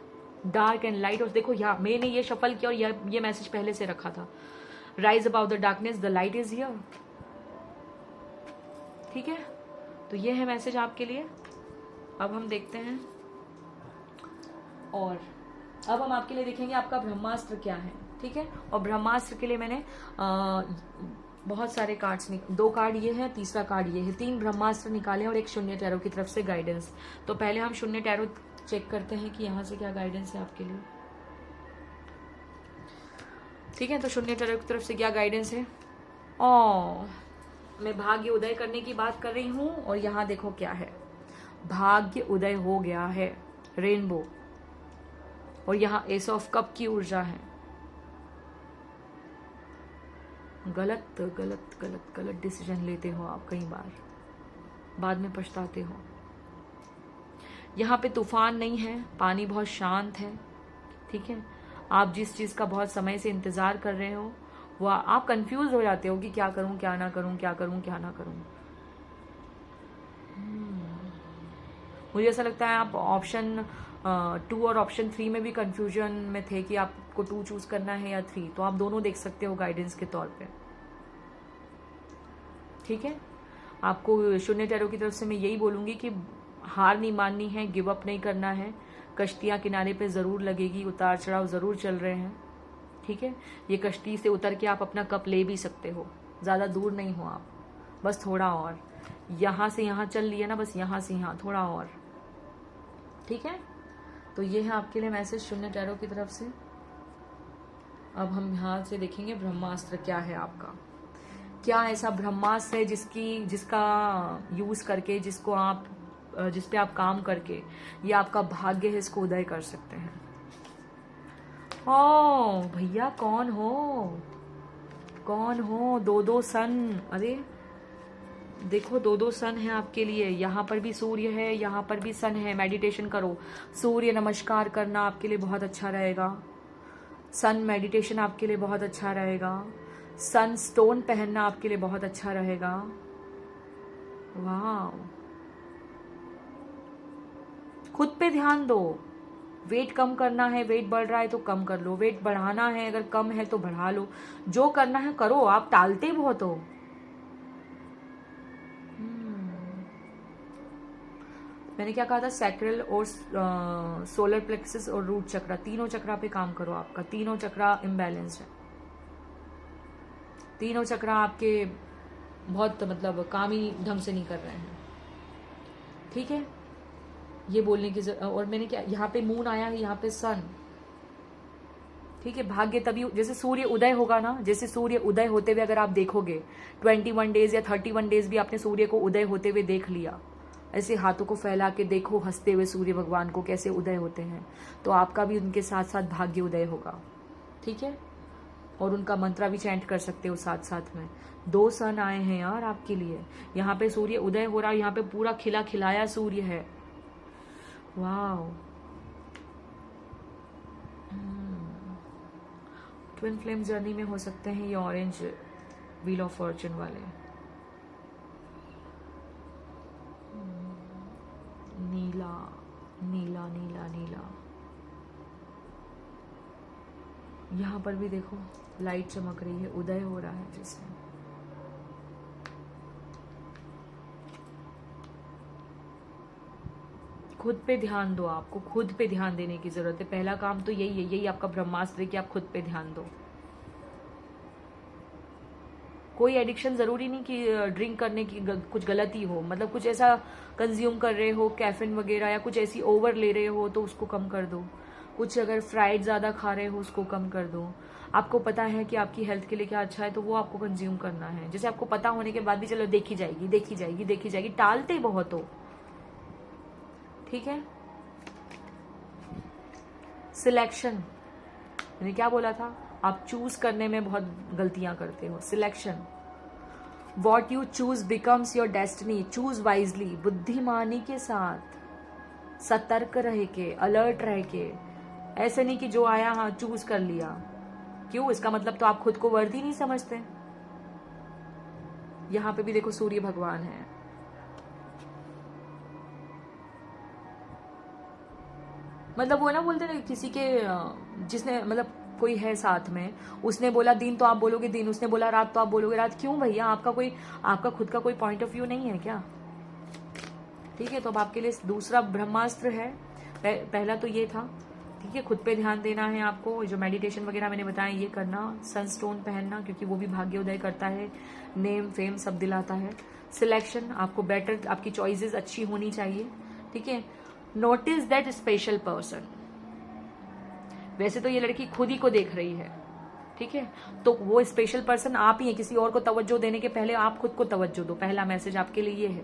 डार्क एंड लाइट। और देखो यहाँ मैंने ये शफल किया और ये मैसेज पहले से रखा था। Rise about the darkness, the light is here. ठीक है, तो ये है मैसेज आपके लिए। अब हम देखते हैं, और अब हम आपके लिए देखेंगे आपका ब्रह्मास्त्र क्या है। ठीक है, और ब्रह्मास्त्र के लिए मैंने बहुत सारे कार्ड्स 2 कार्ड ये है, तीसरा कार्ड ये है। 3 ब्रह्मास्त्र निकाले और एक शून्य टैरो की तरफ से गाइडेंस। तो पहले हम शून्य टैरो चेक करते हैं कि यहाँ से क्या गाइडेंस है आपके लिए। ठीक है, तो शून्य टैरो की तरफ से क्या गाइडेंस है। मैं भाग्य उदय करने की बात कर रही हूँ, और यहाँ देखो क्या है। भाग्य उदय हो गया है, रेनबो। और यहाँ एस ऑफ कप की ऊर्जा है। गलत गलत गलत गलत डिसीजन लेते हो आप, कई बार बाद में पछताते हो। यहाँ पे तूफान नहीं है, पानी बहुत शांत है, ठीक है। आप जिस चीज का बहुत समय से इंतजार कर रहे हो वो आप कंफ्यूज हो जाते हो कि क्या करूं क्या ना करूं, क्या करूं क्या ना करूं। मुझे ऐसा लगता है आप ऑप्शन 2 और ऑप्शन 3 में भी कंफ्यूजन में थे कि आपको 2 चूज करना है या 3, तो आप दोनों देख सकते हो गाइडेंस के तौर पे, ठीक है। आपको शून्य टैरो की तरफ से मैं यही बोलूंगी कि हार नहीं माननी है, गिव अप नहीं करना है। कश्तियां किनारे पे जरूर लगेगी, उतार चढ़ाव जरूर चल रहे हैं, ठीक है। ये कश्ती से उतर के आप अपना कप ले भी सकते हो, ज्यादा दूर नहीं हो आप, बस थोड़ा और, यहां से यहां चल लिया ना, बस यहां से यहां थोड़ा और, ठीक है। तो ये है आपके लिए मैसेज शून्य टैरो की तरफ से। अब हम यहां से देखेंगे ब्रह्मास्त्र क्या है आपका। क्या ऐसा ब्रह्मास्त्र है जिसका यूज करके, जिस पे आप काम करके ये आपका भाग्य है, इसको उदय कर सकते हैं। ओ भैया कौन हो, दो सन, अरे देखो दो सन है आपके लिए। यहाँ पर भी सूर्य है, यहाँ पर भी सन है। मेडिटेशन करो, सूर्य नमस्कार करना आपके लिए बहुत अच्छा रहेगा। सन मेडिटेशन आपके लिए बहुत अच्छा रहेगा। सन स्टोन पहनना आपके लिए बहुत अच्छा रहेगा। वाह, खुद पे ध्यान दो। वेट कम करना है, वेट बढ़ रहा है तो कम कर लो, वेट बढ़ाना है अगर कम है तो बढ़ा लो, जो करना है करो, आप टालते बहुत हो। मैंने क्या कहा था, सैक्रल और सोलर प्लेक्सस और रूट चक्रा, तीनों चक्रा पे काम करो। आपका तीनों चक्रा इम्बैलेंस है, तीनों चक्रा आपके बहुत मतलब काम ही ढंग से नहीं कर रहे हैं, ठीक है। ये बोलने की और मैंने क्या, यहाँ पे मून आया है, यहाँ पे सन, ठीक है। भाग्य तभी, जैसे सूर्य उदय होगा ना, जैसे सूर्य उदय होते हुए अगर आप देखोगे 21 डेज या 31 डेज भी आपने सूर्य को उदय होते हुए देख लिया, ऐसे हाथों को फैला के देखो हंसते हुए सूर्य भगवान को कैसे उदय होते हैं, तो आपका भी उनके साथ साथ भाग्य उदय होगा, ठीक है। और उनका मंत्रा भी चैंट कर सकते हो साथ साथ में। 2 सन आए हैं यार आपके लिए। यहाँ पे सूर्य उदय हो रहा है, यहाँ पे पूरा खिला खिलाया सूर्य है। वाओ, ट्विन फ्लेम जर्नी में हो सकते हैं ये ऑरेंज व्हील ऑफ फॉर्चून वाले। नीला नीला नीला नीला, यहाँ पर भी देखो लाइट चमक रही है, उदय हो रहा है जिसमें। खुद पे ध्यान दो, आपको खुद पे ध्यान देने की जरूरत है। पहला काम तो यही है, यही आपका ब्रह्मास्त्र है कि आप खुद पे ध्यान दो। कोई एडिक्शन जरूरी नहीं कि ड्रिंक करने की कुछ गलती हो, मतलब कुछ ऐसा कंज्यूम कर रहे हो कैफीन वगैरह या कुछ ऐसी ओवर ले रहे हो तो उसको कम कर दो। कुछ अगर फ्राइड ज्यादा खा रहे हो उसको कम कर दो। आपको पता है कि आपकी हेल्थ के लिए क्या अच्छा है तो वो आपको कंज्यूम करना है। जैसे आपको पता होने के बाद भी चलो देखी जाएगी देखी जाएगी देखी जाएगी, टालते बहुत हो, ठीक है। सिलेक्शन, मैंने क्या बोला था, आप चूज करने में बहुत गलतियां करते हो। Selection, what you choose becomes your destiny. Choose wisely, बुद्धिमानी के साथ, सतर्क रह के, अलर्ट रह के। ऐसे नहीं कि जो आया हाँ चूज कर लिया। क्यों, इसका मतलब तो आप खुद को वर्दी नहीं समझते। यहां पे भी देखो सूर्य भगवान है। मतलब वो ना बोलते ना किसी के, जिसने मतलब कोई है साथ में, उसने बोला दिन तो आप बोलोगे दिन, उसने बोला रात तो आप बोलोगे रात। क्यों भैया, आपका खुद का कोई पॉइंट ऑफ व्यू नहीं है क्या? ठीक है, तो अब आपके लिए दूसरा ब्रह्मास्त्र है। पहला तो ये था, ठीक है। खुद पे ध्यान देना है आपको, जो मेडिटेशन वगैरह मैंने बताया ये करना, सनस्टोन पहनना क्योंकि वो भी भाग्योदय करता है, नेम फेम सब दिलाता है। सिलेक्शन, आपको बेटर, आपकी चॉइसेस अच्छी होनी चाहिए, ठीक है। Notice that special person. वैसे तो ये लड़की खुद ही को देख रही है, ठीक है, तो वो स्पेशल पर्सन आप ही है। किसी और को तवज्जो देने के पहले आप खुद को तवज्जो दो। पहला मैसेज आपके लिए ये है।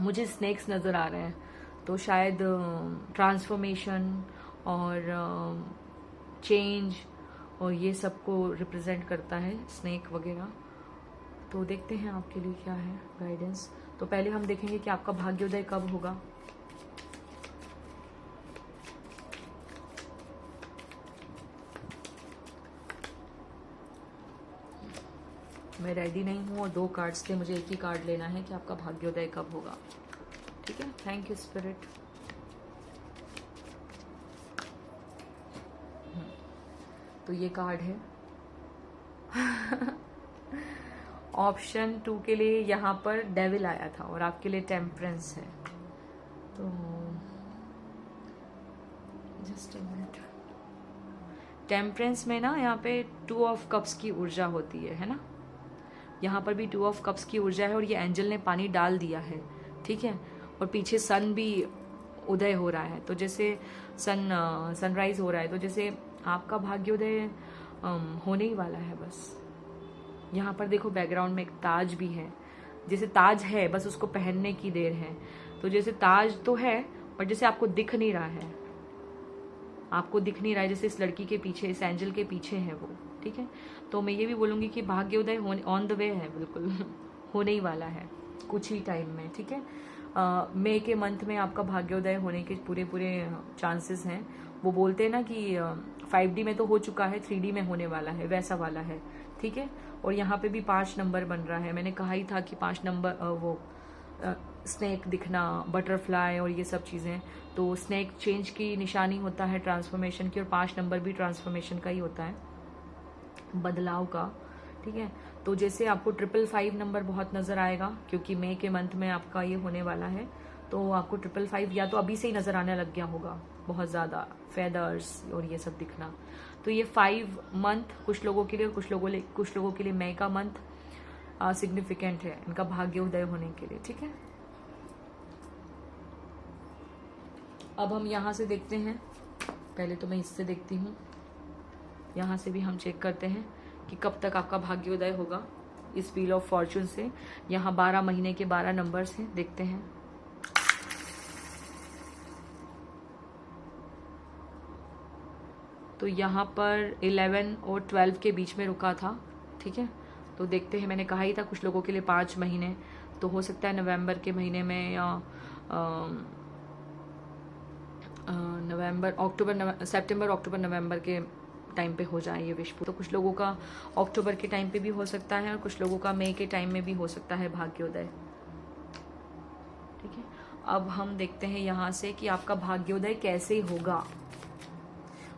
मुझे स्नेक्स नज़र आ रहे हैं, तो शायद ट्रांसफॉर्मेशन और चेंज और ये सब को रिप्रेजेंट करता है स्नेक वगैरह। तो देखते हैं आपके लिए क्या है गाइडेंस। तो पहले हम देखेंगे कि आपका भाग्योदय कब होगा। मैं रेडी नहीं हूँ और 2 कार्ड्स थे, मुझे एक ही कार्ड लेना है कि आपका भाग्योदय कब होगा। ठीक है, थैंक यू स्पिरिट। तो ये कार्ड है ऑप्शन 2 के लिए यहाँ पर डेविल आया था और आपके लिए टेम्परेंस है। तो जस्ट अ मिनट, टेम्परेंस में ना यहाँ पे 2 ऑफ कप्स की ऊर्जा होती है ना। यहाँ पर भी 2 ऑफ कप्स की ऊर्जा है और ये एंजल ने पानी डाल दिया है। ठीक है, और पीछे सन भी उदय हो रहा है, तो जैसे सनराइज हो रहा है, तो जैसे आपका भाग्योदय होने ही वाला है बस। यहाँ पर देखो बैकग्राउंड में एक ताज भी है, जैसे ताज है बस उसको पहनने की देर है। तो जैसे ताज तो है पर जैसे आपको दिख नहीं रहा है, आपको दिख नहीं रहा है, जैसे इस लड़की के पीछे, इस एंजल के पीछे है वो। ठीक है, तो मैं ये भी बोलूँगी कि भाग्योदय ऑन द वे है, बिल्कुल होने ही वाला है कुछ ही टाइम में। ठीक है, मई के मंथ में आपका भाग्योदय होने के पूरे चांसेस हैं। वो बोलते हैं ना कि 5D में तो हो चुका है, 3D में होने वाला है, वैसा वाला है। ठीक है, और यहाँ पे भी 5 नंबर बन रहा है। मैंने कहा ही था कि 5 नंबर वो स्नेक दिखना, बटरफ्लाई और ये सब चीज़ें, तो स्नेक चेंज की निशानी होता है, ट्रांसफॉर्मेशन की, और 5 नंबर भी ट्रांसफॉर्मेशन का ही होता है, बदलाव का। ठीक है, तो जैसे आपको 555 नंबर बहुत नज़र आएगा क्योंकि मई के मंथ में आपका ये होने वाला है, तो आपको 555 या तो अभी से ही नज़र आने लग गया होगा बहुत ज़्यादा, फेदर्स और ये सब दिखना। तो ये 5 मंथ कुछ लोगों के लिए और कुछ लोगों के लिए मई का मंथ सिग्निफिकेंट है इनका भाग्योदय होने के लिए। ठीक है, अब हम यहाँ से देखते हैं, पहले तो मैं इससे देखती हूँ, यहाँ से भी हम चेक करते हैं कि कब तक आपका भाग्योदय होगा इस व्हील ऑफ फॉर्चून से। यहाँ 12 महीने के 12 नंबर्स हैं, देखते हैं। तो यहाँ पर 11 और 12 के बीच में रुका था। ठीक है, तो देखते हैं, मैंने कहा ही था कुछ लोगों के लिए 5 महीने, तो हो सकता है नवंबर के महीने में या सितंबर अक्टूबर नवंबर के टाइम पे हो जाए ये विश। तो कुछ लोगों का अक्टूबर के टाइम पे भी हो सकता है और कुछ लोगों का मई के टाइम में भी हो सकता है भाग्योदय। ठीक है, अब हम देखते हैं यहाँ से कि आपका भाग्योदय कैसे होगा।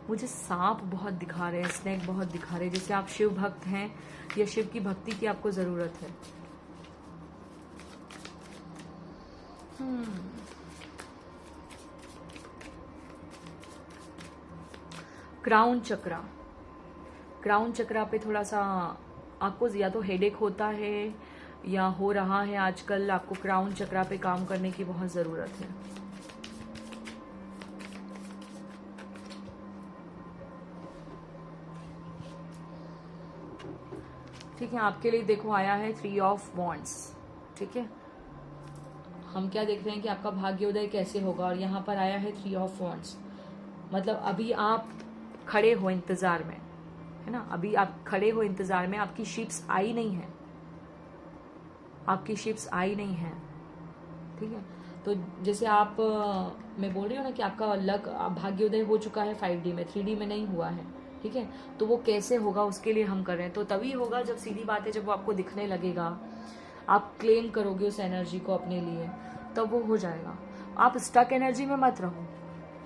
मुझे सांप बहुत दिखा रहे हैं, स्नेक बहुत दिखा रहे हैं, जैसे आप शिव भक्त हैं या शिव की भक्ति की आपको जरूरत है। क्राउन चक्रा पे थोड़ा सा आपको या तो हेडेक होता है या हो रहा है आजकल, आपको क्राउन चक्रा पे काम करने की बहुत ज़रूरत है। ठीक है, आपके लिए देखो आया है 3 ऑफ वॉन्ड्स। ठीक है, हम क्या देख रहे हैं कि आपका भाग्योदय कैसे होगा, और यहाँ पर आया है 3 ऑफ वॉन्ड्स। मतलब अभी आप खड़े हो इंतजार में, है ना, अभी आप खड़े हो इंतजार में, आपकी शिप्स आई नहीं है, आपकी शिप्स आई नहीं है। ठीक है, तो जैसे आप मैं बोल रही हूँ ना कि आपका लक भाग्योदय हो चुका है 5D में, 3D में नहीं हुआ है। ठीक है, तो वो कैसे होगा उसके लिए हम कर रहे हैं। तो तभी होगा जब, सीधी बात है, जब वो आपको दिखने लगेगा, आप क्लेम करोगे उस एनर्जी को अपने लिए, तब वो हो जाएगा। आप स्टक एनर्जी में मत रहो,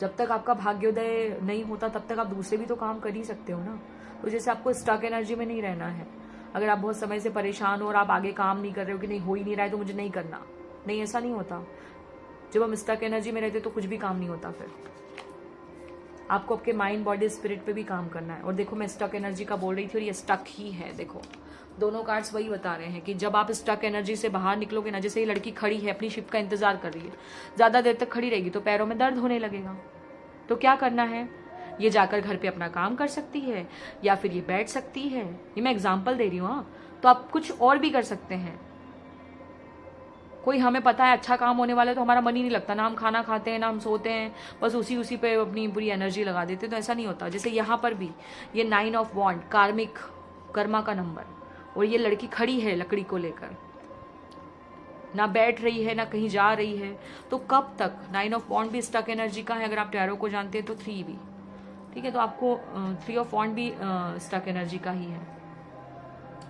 जब तक आपका भाग्योदय नहीं होता तब तक आप दूसरे भी तो काम कर ही सकते हो ना। तो जैसे आपको स्टक एनर्जी में नहीं रहना है। अगर आप बहुत समय से परेशान हो और आप आगे काम नहीं कर रहे हो कि नहीं हो ही नहीं रहा है तो मुझे नहीं करना, नहीं, ऐसा नहीं होता। जब हम स्टक एनर्जी में रहते तो कुछ भी काम नहीं होता। फिर आपको आपके माइंड, बॉडी, स्पिरिट पे भी काम करना है। और देखो मैं स्टक एनर्जी का बोल रही थी और ये स्टक ही है। देखो दोनों कार्ड्स वही बता रहे हैं कि जब आप स्टक एनर्जी से बाहर निकलोगे ना, जैसे ये लड़की खड़ी है अपनी शिप का इंतजार कर रही है, ज्यादा देर तक खड़ी रहेगी तो पैरों में दर्द होने लगेगा। तो क्या करना है, ये जाकर घर पे अपना काम कर सकती है या फिर ये बैठ सकती है। ये मैं एग्जांपल दे रही हूँ। तो आप कुछ और भी कर सकते हैं, कोई हमें पता है अच्छा काम होने वाला है तो हमारा मन ही नहीं लगता, ना हम खाना खाते हैं ना हम सोते हैं, बस उसी पे अपनी पूरी एनर्जी लगा देते हैं। तो ऐसा नहीं होता। जैसे यहाँ पर भी ये 9 ऑफ वॉन्ड, कार्मिक, कर्मा का नंबर, और ये लड़की खड़ी है लकड़ी को लेकर, ना बैठ रही है ना कहीं जा रही है। तो कब तक? 9 ऑफ वॉन्ड भी स्टक एनर्जी का है, अगर आप टैरो को जानते हैं तो 3 भी, ठीक है। तो आपको 3 ऑफ वॉन्ड भी स्टक एनर्जी का ही है।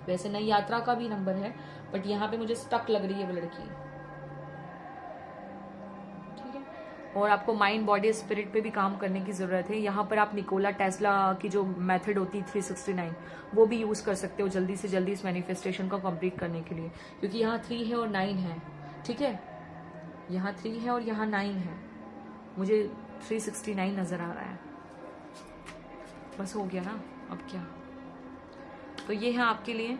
वैसे नई यात्रा का भी नंबर है, बट यहाँ पे मुझे स्टक लग रही है वो लड़की, ठीक है। और आपको माइंड, बॉडी, स्पिरिट पे भी काम करने की जरूरत है। यहाँ पर आप निकोला टेस्ला की जो मेथड होती है 369, वो भी यूज कर सकते हो जल्दी से जल्दी इस मैनिफेस्टेशन को कंप्लीट करने के लिए, क्योंकि यहाँ 3 है और 9 है, ठीक है। यहाँ 3 है और यहाँ 9 है, मुझे 369 नजर आ रहा है। बस हो गया ना, अब क्या। तो ये है आपके लिए।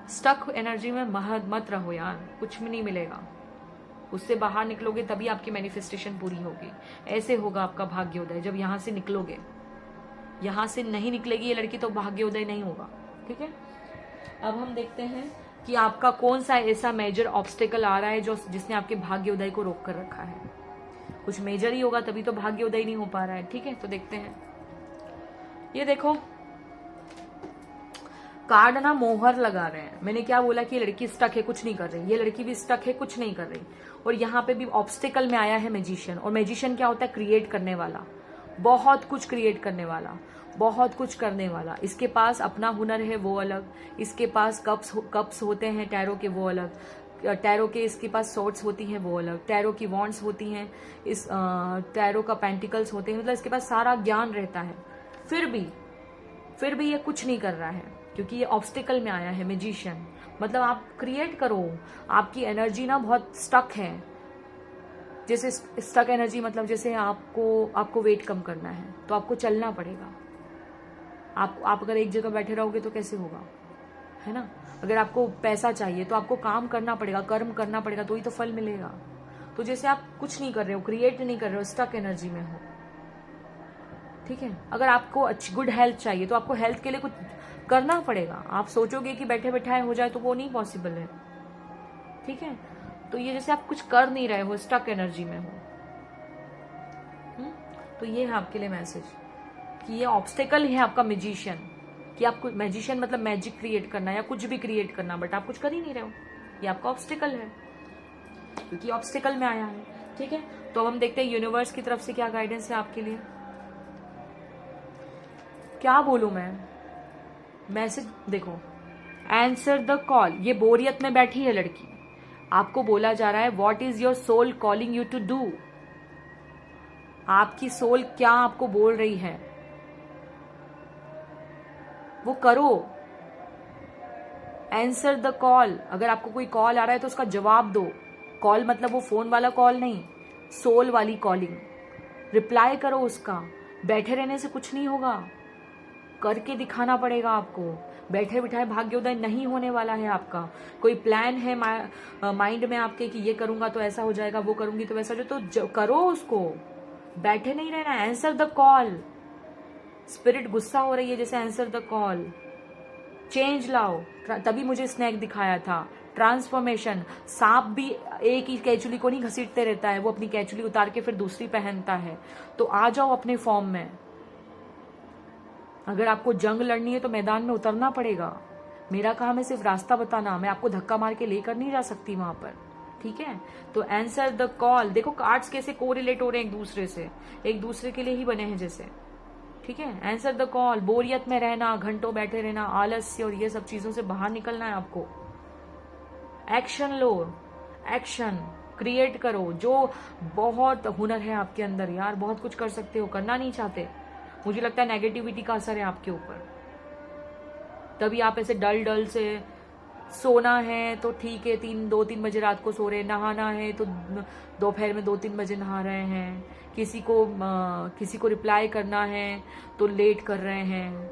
स्टक एनर्जी में मत रहो यार, कुछ भी नहीं मिलेगा। उससे बाहर निकलोगे तभी आपकी मैनिफेस्टेशन पूरी होगी। ऐसे होगा आपका भाग्योदय जब यहाँ से निकलोगे। यहाँ से नहीं निकलेगी ये लड़की तो भाग्योदय नहीं होगा, ठीक है। अब हम देखते हैं कि आपका कौन सा ऐसा मेजर ऑब्स्टेकल आ रहा है जो जिसने आपके भाग्योदय को रोक कर रखा है। कुछ मेजर ही होगा तभी तो भाग्योदय नहीं हो पा रहा है, ठीक है। तो देखते हैं। ये देखो कार्ड ना मोहर लगा रहे हैं। मैंने क्या बोला कि ये लड़की स्टक है, कुछ नहीं कर रही। ये लड़की भी स्टक है, कुछ नहीं कर रही। और यहाँ पे भी ऑब्स्टिकल में आया है मैजिशियन। और मैजिशियन क्या होता है? क्रिएट करने वाला, बहुत कुछ क्रिएट करने वाला, बहुत कुछ करने वाला। इसके पास अपना हुनर है वो अलग, इसके पास कप्स होते हैं टैरो के वो अलग, टैरो के इसके पास सॉर्ड्स होती हैं वो अलग, टैरो की वॉन्ड्स होती हैं, इस टैरो का पेंटिकल्स होते हैं। मतलब इसके पास सारा ज्ञान रहता है। फिर भी ये कुछ नहीं कर रहा है क्योंकि ये ऑब्स्टिकल में आया है मैजिशियन। मतलब आप क्रिएट करो, आपकी एनर्जी ना बहुत स्टक है। जैसे स्टक एनर्जी मतलब जैसे आपको वेट कम करना है तो आपको चलना पड़ेगा। आप अगर एक जगह बैठे रहोगे तो कैसे होगा, है ना। अगर आपको पैसा चाहिए तो आपको काम करना पड़ेगा, कर्म करना पड़ेगा, तो ही तो फल मिलेगा। तो जैसे आप कुछ नहीं कर रहे हो, क्रिएट नहीं कर रहे हो, स्टक एनर्जी में हो, ठीक है। अगर आपको अच्छी गुड हेल्थ चाहिए तो आपको हेल्थ के लिए कुछ करना पड़ेगा। आप सोचोगे कि बैठे बैठाए हो जाए तो वो नहीं पॉसिबल है, ठीक है। तो ये जैसे आप कुछ कर नहीं रहे हो, स्टक एनर्जी में हो। तो ये है आपके लिए मैसेज कि ये ऑब्स्टेकल है आपका मैजिशियन, कि आपको मैजिशियन मतलब मैजिक क्रिएट करना या कुछ भी क्रिएट करना, बट आप कुछ कर ही नहीं रहे हो। ये आपका ऑब्स्टेकल है क्योंकि ऑब्स्टेकल में आया है, ठीक है। तो अब हम देखते हैं यूनिवर्स की तरफ से क्या गाइडेंस है आपके लिए। क्या बोलूं मैं, मैसेज देखो, आंसर द कॉल। ये बोरियत में बैठी है लड़की, आपको बोला जा रहा है what is your soul calling you to do. आपकी सोल क्या आपको बोल रही है, वो करो। Answer the call. अगर आपको कोई कॉल आ रहा है तो उसका जवाब दो। कॉल मतलब वो फोन वाला कॉल नहीं, सोल वाली कॉलिंग। रिप्लाई करो उसका। बैठे रहने से कुछ नहीं होगा, करके दिखाना पड़ेगा आपको। बैठे बिठाए भाग्योदय नहीं होने वाला है आपका। कोई प्लान है माइंड में आपके कि ये करूंगा तो ऐसा हो जाएगा, वो करूंगी तो वैसा, तो करो उसको, बैठे नहीं रहना। Answer the call. स्पिरिट गुस्सा हो रही है जैसे आंसर द कॉल, चेंज लाओ। तभी मुझे स्नैक दिखाया था, ट्रांसफॉर्मेशन। सांप भी एक ही कैचुली को नहीं घसीटते रहता है, वो अपनी कैचुली उतार के फिर दूसरी पहनता है। तो आ जाओ अपने फॉर्म में। अगर आपको जंग लड़नी है तो मैदान में उतरना पड़ेगा। मेरा काम है सिर्फ रास्ता बताना, मैं आपको धक्का मार के लेकर नहीं जा सकती वहां पर, ठीक है। तो आंसर द कॉल। देखो कार्ड्स कैसे कोरिलेट हो रहे हैं एक दूसरे से, एक दूसरे के लिए ही बने हैं जैसे, ठीक है। Answer the call. बोरियत में रहना, घंटों बैठे रहना, आलस्य और ये सब चीजों से बाहर निकलना है आपको। एक्शन लो, एक्शन क्रिएट करो। जो बहुत हुनर है आपके अंदर यार, बहुत कुछ कर सकते हो, करना नहीं चाहते। मुझे लगता है नेगेटिविटी का असर है आपके ऊपर, तभी आप ऐसे डल से। सोना है तो ठीक है, 2-3 बजे रात को सो रहे हैं। नहाना है तो दोपहर में 2-3 बजे नहा रहे हैं। किसी को रिप्लाई करना है तो लेट कर रहे हैं।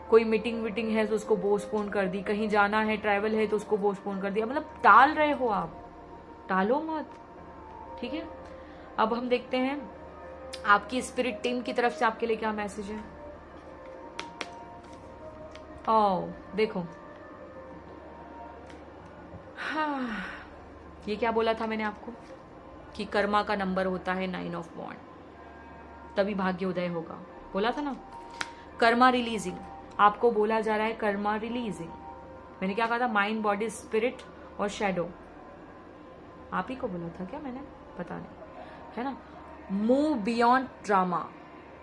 कोई मीटिंग है तो उसको पोस्टपोन कर दी। कहीं जाना है, ट्रैवल है तो उसको पोस्टपोन कर दिया। मतलब टाल रहे हो आप, टालो मत, ठीक है। अब हम देखते हैं आपकी स्पिरिट टीम की तरफ से आपके लिए क्या मैसेज है। देखो, हाँ, ये क्या बोला था मैंने आपको कि कर्मा का नंबर होता है 9 ऑफ वॉन्ड, तभी भाग्योदय होगा, बोला था ना। कर्मा रिलीजिंग, आपको बोला जा रहा है कर्मा रिलीजिंग। मैंने क्या कहा था? माइंड, बॉडी, स्पिरिट और शैडो। आप ही को बोला था क्या मैंने? पता नहीं, है ना। Move beyond drama,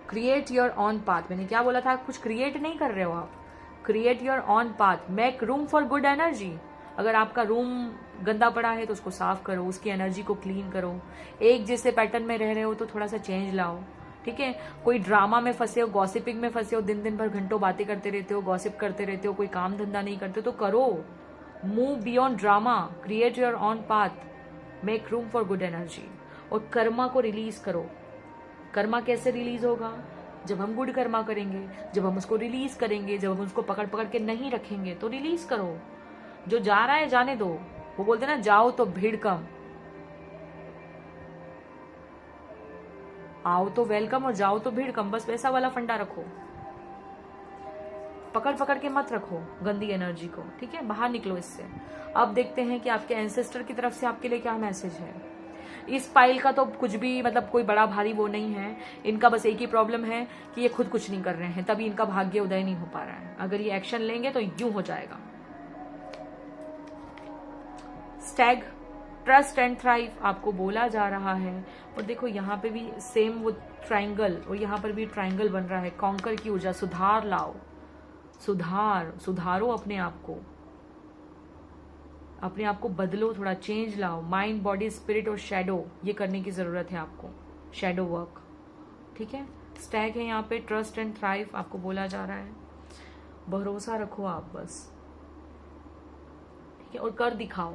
create your on path. मैंने क्या बोला था? कुछ क्रिएट नहीं कर रहे हो आप, create your on path. Make room for good energy. अगर आपका रूम गंदा पड़ा है तो उसको साफ करो, उसकी एनर्जी को क्लीन करो। एक जैसे पैटर्न में रह रहे हो तो थोड़ा सा चेंज लाओ, ठीक है। कोई ड्रामा में फंसे हो, गॉसिपिंग में फंसे हो, दिन दिन भर घंटों बातें करते रहते हो, गॉसिप करते रहते हो, कोई काम धंधा नहीं करते तो करो। Move beyond drama, create your on path, make room for good energy. और कर्मा को रिलीज करो। कर्मा कैसे रिलीज होगा? जब हम गुड कर्मा करेंगे, जब हम उसको रिलीज करेंगे, जब हम उसको पकड़ पकड़ के नहीं रखेंगे तो रिलीज करो। जो जा रहा है जाने दो। वो बोलते ना, जाओ तो भीड़ कम, आओ तो वेलकम और जाओ तो भीड़ कम। बस वैसा वाला फंडा रखो, पकड़ पकड़ के मत रखो गंदी एनर्जी को, ठीक है। बाहर निकलो इससे। अब देखते हैं कि आपके एंसेस्टर की तरफ से आपके लिए क्या मैसेज है। इस पाइल का तो कुछ भी मतलब कोई बड़ा भारी वो नहीं है। इनका बस एक ही प्रॉब्लम है कि ये खुद कुछ नहीं कर रहे हैं, तभी इनका भाग्य उदय नहीं हो पा रहा है। अगर ये एक्शन लेंगे तो यूं हो जाएगा। स्टैग, ट्रस्ट एंड थ्राइव आपको बोला जा रहा है। और देखो यहाँ पे भी सेम वो ट्राइंगल, और यहाँ पर भी ट्राइंगल बन रहा है। कॉन्कर की ऊर्जा, सुधार लाओ, सुधारो अपने आप को, अपने आप को बदलो, थोड़ा चेंज लाओ। माइंड, बॉडी, स्पिरिट और शैडो, ये करने की जरूरत है आपको, शैडो वर्क, ठीक है। स्टैग है यहाँ पे, ट्रस्ट एंड थ्राइव आपको बोला जा रहा है। भरोसा रखो आप बस, ठीक है। और कर दिखाओ,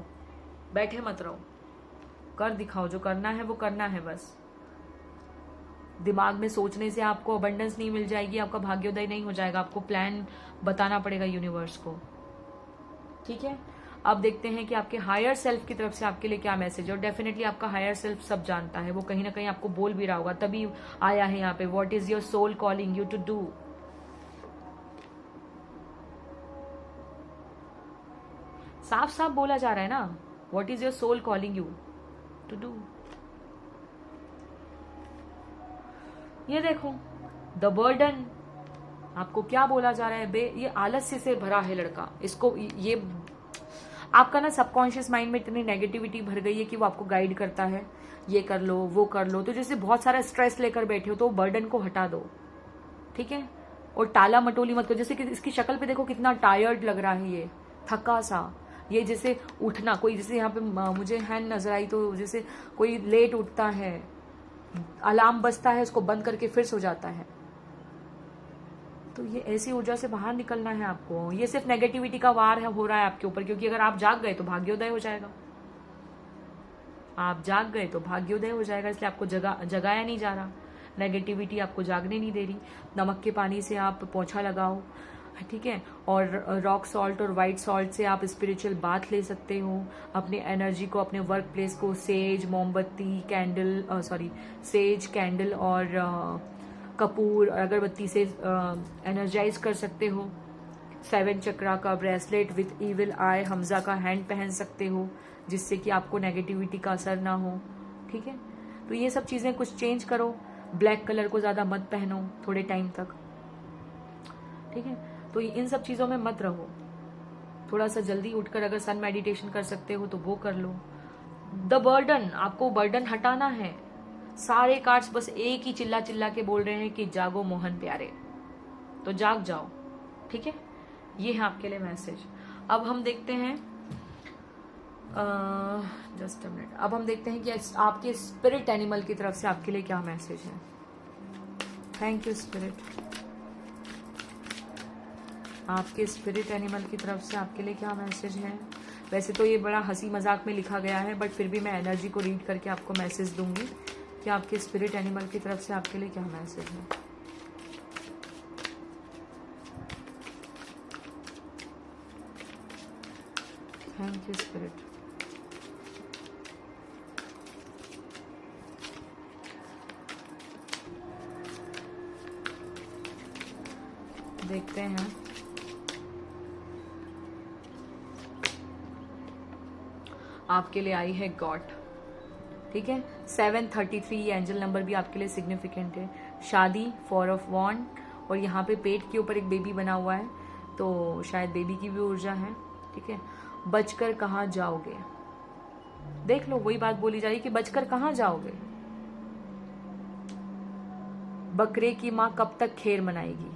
बैठे मत रहो, कर दिखाओ। जो करना है वो करना है बस। दिमाग में सोचने से आपको अबंडेंस नहीं मिल जाएगी, आपका भाग्योदय नहीं हो जाएगा। आपको प्लान बताना पड़ेगा यूनिवर्स को, ठीक है। अब देखते हैं कि आपके हायर सेल्फ की तरफ से आपके लिए क्या मैसेज है। और डेफिनेटली आपका हायर सेल्फ सब जानता है, वो कहीं ना कहीं आपको बोल भी रहा होगा, तभी आया है यहाँ पे। What is your soul calling you to do. साफ साफ बोला जा रहा है ना, what is your soul calling you to do. ये देखो, द बर्डन आपको क्या बोला जा रहा है। ये आलस्य से भरा है लड़का। इसको ये आपका ना सबकॉन्शियस माइंड में इतनी नेगेटिविटी भर गई है कि वो आपको गाइड करता है, ये कर लो वो कर लो। तो जैसे बहुत सारा स्ट्रेस लेकर बैठे हो तो बर्डन को हटा दो, ठीक है। और टाला मटोली मत करो। जैसे कि इसकी शक्ल पे देखो कितना टायर्ड लग रहा है, ये थका सा। ये जैसे उठना, कोई जैसे यहाँ पे मुझे हैंड नजर आई तो जैसे कोई लेट उठता है, अलार्म बजता है, उसको बंद करके फिर सो जाता है। तो ये ऐसी ऊर्जा से बाहर निकलना है आपको। ये सिर्फ नेगेटिविटी का वार है, हो रहा है आपके ऊपर, क्योंकि अगर आप जाग गए तो भाग्योदय हो जाएगा। आप जाग गए तो भाग्योदय हो जाएगा, इसलिए आपको जगाया नहीं जा रहा। नेगेटिविटी आपको जागने नहीं दे रही। नमक के पानी से आप पोछा लगाओ, ठीक है। और रॉक सॉल्ट और वाइट सॉल्ट से आप स्पिरिचुअल बाथ ले सकते हो। अपनी एनर्जी को, अपने वर्क प्लेस को सेज, मोमबत्ती, कैंडल, सेज, कैंडल और कपूर और अगरबत्ती से एनर्जाइज कर सकते हो। 7 चक्रा का ब्रेसलेट विथ इविल आई हमजा का हैंड पहन सकते हो, जिससे कि आपको नेगेटिविटी का असर ना हो, ठीक है। तो ये सब चीजें कुछ चेंज करो। ब्लैक कलर को ज्यादा मत पहनो थोड़े टाइम तक, ठीक है। तो इन सब चीजों में मत रहो। थोड़ा सा जल्दी उठकर अगर सन मेडिटेशन कर सकते हो तो वो कर लो। द बर्डन, आपको बर्डन हटाना है। सारे कार्ड्स बस एक ही चिल्ला चिल्ला के बोल रहे हैं कि जागो मोहन प्यारे, तो जाग जाओ, ठीक है। ये है आपके लिए मैसेज। अब हम देखते हैं, जस्ट अ मिनट, अब हम देखते हैं कि आपके स्पिरिट एनिमल की तरफ से आपके लिए क्या मैसेज है। Thank you spirit. आपके स्पिरिट एनिमल की तरफ से आपके लिए क्या मैसेज है। वैसे तो ये बड़ा हंसी मजाक में लिखा गया है, बट फिर भी मैं एनर्जी को रीड करके आपको मैसेज दूंगी कि आपके स्पिरिट एनिमल की तरफ से आपके लिए क्या मैसेज है। Thank you spirit. देखते हैं, आपके लिए आई है गॉड। ठीक है, 733 ये एंजल नंबर भी आपके लिए सिग्निफिकेंट है। शादी, 4 ऑफ वॉन्ड, और यहाँ पे पेट के ऊपर एक बेबी बना हुआ है, तो शायद बेबी की भी ऊर्जा है। ठीक है, बचकर कहाँ जाओगे, देख लो वही बात बोली जा रही कि बचकर कहाँ जाओगे। बकरे की माँ कब तक खैर मनाएगी,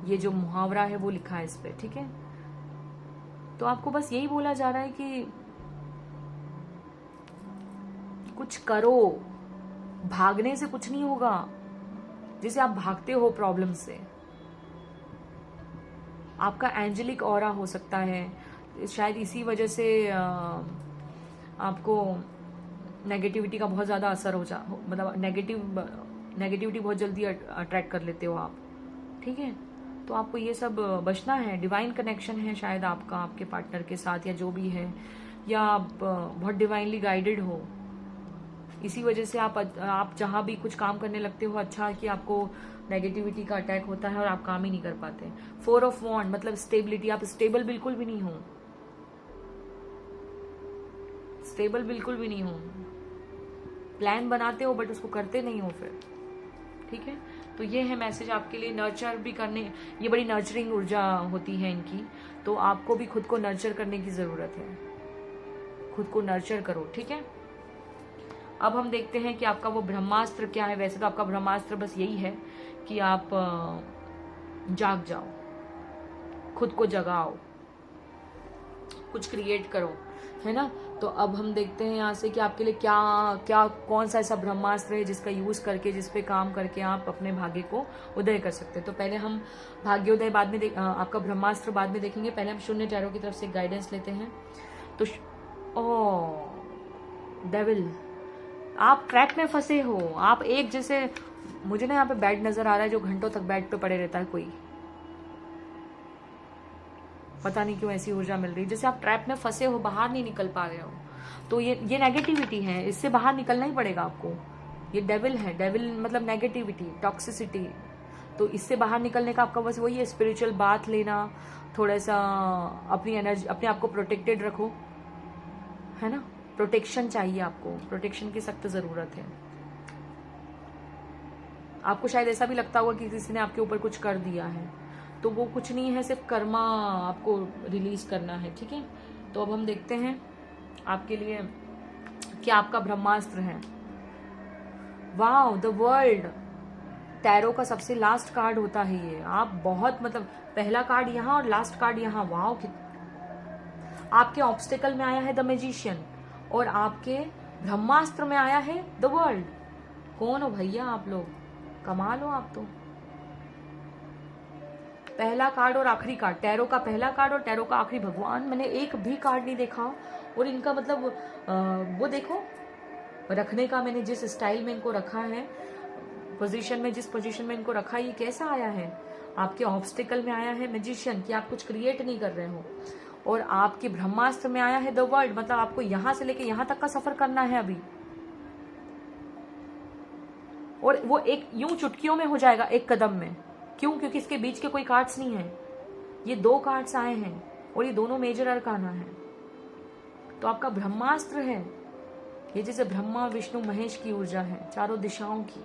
ये जो मुहावरा है वो लिखा है इस पे। ठीक है, तो आपको बस यही बोला जा रहा है कि कुछ करो, भागने से कुछ नहीं होगा। जैसे आप भागते हो प्रॉब्लम से, आपका एंजेलिक ऑरा हो सकता है, शायद इसी वजह से आपको नेगेटिविटी का बहुत ज़्यादा असर हो जा, मतलब नेगेटिविटी बहुत जल्दी अट्रैक्ट कर लेते हो आप। ठीक है, तो आपको ये सब बचना है। डिवाइन कनेक्शन है शायद आपका आपके पार्टनर के साथ, या जो भी है, या आप बहुत डिवाइनली गाइडेड हो। इसी वजह से आप जहाँ भी कुछ काम करने लगते हो, अच्छा कि आपको नेगेटिविटी का अटैक होता है और आप काम ही नहीं कर पाते। 4 ऑफ वॉन्ड मतलब स्टेबिलिटी, आप स्टेबल बिल्कुल भी नहीं हो, स्टेबल बिल्कुल भी नहीं हो। प्लान बनाते हो बट उसको करते नहीं हो फिर। ठीक है, तो ये है मैसेज आपके लिए। नर्चर भी करने, ये बड़ी नर्चरिंग ऊर्जा होती है इनकी, तो आपको भी खुद को नर्चर करने की जरूरत है। खुद को नर्चर करो। ठीक है, अब हम देखते हैं कि आपका वो ब्रह्मास्त्र क्या है। वैसे तो आपका ब्रह्मास्त्र बस यही है कि आप जाग जाओ, खुद को जगाओ, कुछ क्रिएट करो, है ना। तो अब हम देखते हैं यहाँ से कि आपके लिए क्या क्या कौन सा ऐसा ब्रह्मास्त्र है जिसका यूज करके, जिस पे काम करके आप अपने भाग्य को उदय कर सकते हैं। तो पहले हम भाग्योदय बाद में आपका ब्रह्मास्त्र बाद में देखेंगे। पहले हम शून्य टैरो की तरफ से गाइडेंस लेते हैं। तो डेविल, आप ट्रैप में फंसे हो। आप एक, जैसे मुझे ना यहाँ पे बेड नजर आ रहा है जो घंटों तक बेड पे पड़े रहता है कोई, पता नहीं क्यों ऐसी ऊर्जा मिल रही है, जैसे आप ट्रैप में फंसे हो, बाहर नहीं निकल पा रहे हो। तो ये नेगेटिविटी है, इससे बाहर निकलना ही पड़ेगा आपको। ये डेविल है, डेविल मतलब नेगेटिविटी, टॉक्सिसिटी। तो इससे बाहर निकलने का आपका बस वही है, स्पिरिचुअल बात लेना, थोड़ा सा अपनी एनर्जी, अपने आप को प्रोटेक्टेड रखो, है ना। प्रोटेक्शन चाहिए आपको, प्रोटेक्शन की सख्त जरूरत है। आपको शायद ऐसा भी लगता होगा कि किसी ने आपके ऊपर कुछ कर दिया है, तो वो कुछ नहीं है, सिर्फ कर्मा आपको रिलीज करना है। ठीक है, तो अब हम देखते हैं आपके लिए क्या आपका ब्रह्मास्त्र है। वाओ, द वर्ल्ड, टैरो का सबसे लास्ट कार्ड होता है ये। आप बहुत, मतलब पहला कार्ड यहाँ और लास्ट कार्ड यहाँ। वाओ, आपके ऑब्स्टेकल में आया है द मैजिशियन, और आपके ब्रह्मास्त्र में आया है द वर्ल्ड। कौन हो भैया आप लोग, कमाल हो आप तो। पहला कार्ड और आखिरी कार्ड, टैरो का पहला कार्ड और टैरो का आखिरी। भगवान, मैंने एक भी कार्ड नहीं देखा, और इनका मतलब वो देखो रखने का, मैंने जिस स्टाइल में इनको रखा है, पोजीशन में, जिस पोजीशन में इनको रखा है, ये कैसा आया है। आपके ऑब्स्टिकल में आया है मैजिशियन, कि आप कुछ क्रिएट नहीं कर रहे हो, और आपके ब्रह्मास्त्र में आया है द वर्ल्ड, मतलब आपको यहां से लेके यहां तक का सफर करना है अभी, और वो एक यूं चुटकियों में हो जाएगा, एक कदम में। क्यों? क्योंकि इसके बीच के कोई कार्ड्स नहीं है, ये 2 कार्ड्स आए हैं, और ये दोनों मेजर अरकाना है। तो आपका ब्रह्मास्त्र है ये, जैसे ब्रह्मा विष्णु महेश की ऊर्जा है, चारों दिशाओं की।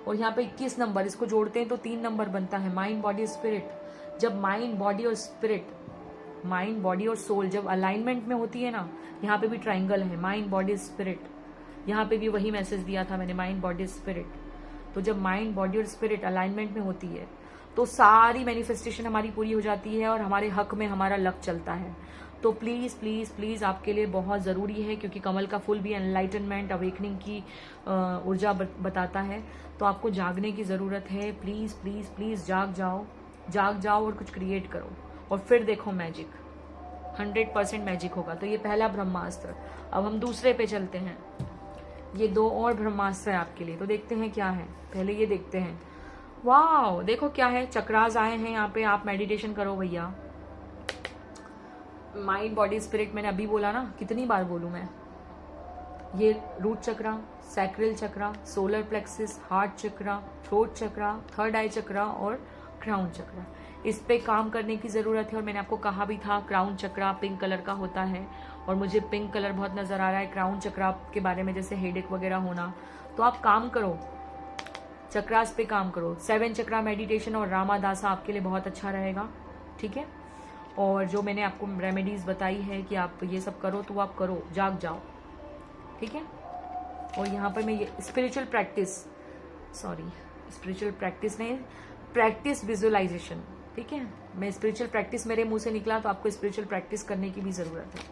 और यहाँ पे 21 नंबर, इसको जोड़ते हैं तो 3 नंबर बनता है, माइंड बॉडी स्पिरिट। जब माइंड बॉडी और स्पिरिट, माइंड बॉडी और सोल जब अलाइनमेंट में होती है ना, यहाँ पे भी ट्राइंगल है, माइंड बॉडी स्पिरिट। यहाँ पे भी वही मैसेज दिया था मैंने, माइंड बॉडी स्पिरिट। तो जब माइंड बॉडी और स्पिरिट अलाइनमेंट में होती है तो सारी मैनिफेस्टेशन हमारी पूरी हो जाती है, और हमारे हक में हमारा लक चलता है। तो प्लीज प्लीज प्लीज आपके लिए बहुत जरूरी है, क्योंकि कमल का फूल भी एनलाइटनमेंट, अवेकनिंग की ऊर्जा बताता है। तो आपको जागने की जरूरत है। प्लीज प्लीज प्लीज जाग जाओ, जाग जाओ और कुछ क्रिएट करो, और फिर देखो मैजिक, 100% मैजिक होगा। तो ये पहला ब्रह्मास्त्र। अब हम दूसरे पे चलते हैं। ये 2 और ब्रह्मास्त्र है आपके लिए, तो देखते हैं क्या है। पहले ये देखते हैं। वाह, देखो क्या है, चक्रास आए हैं यहाँ पे। आप मेडिटेशन करो भैया। माइंड बॉडी स्पिरिट मैंने अभी बोला ना, कितनी बार बोलूं मैं। ये रूट चक्रा, सैक्रल चक्रा, सोलर प्लेक्सिस, हार्ट चक्रा, थ्रोट चक्रा, थर्ड आई चक्रा और क्राउन चक्रा, इस पे काम करने की ज़रूरत है। और मैंने आपको कहा भी था क्राउन चक्रा पिंक कलर का होता है और मुझे पिंक कलर बहुत नज़र आ रहा है क्राउन चक्रा के बारे में, जैसे हेडेक वगैरह होना। तो आप काम करो, चक्रास पे काम करो। 7 चक्रा मेडिटेशन और रामादासा आपके लिए बहुत अच्छा रहेगा, ठीक है। और जो मैंने आपको रेमेडीज बताई है कि आप ये सब करो, तो आप करो, जाग जाओ, ठीक है। और यहाँ पर मैं ये स्पिरिचुअल प्रैक्टिस नहीं, प्रैक्टिस विजुअलाइजेशन, ठीक है। मैं स्पिरिचुअल प्रैक्टिस मेरे मुंह से निकला तो आपको स्पिरिचुअल प्रैक्टिस करने की भी जरूरत है,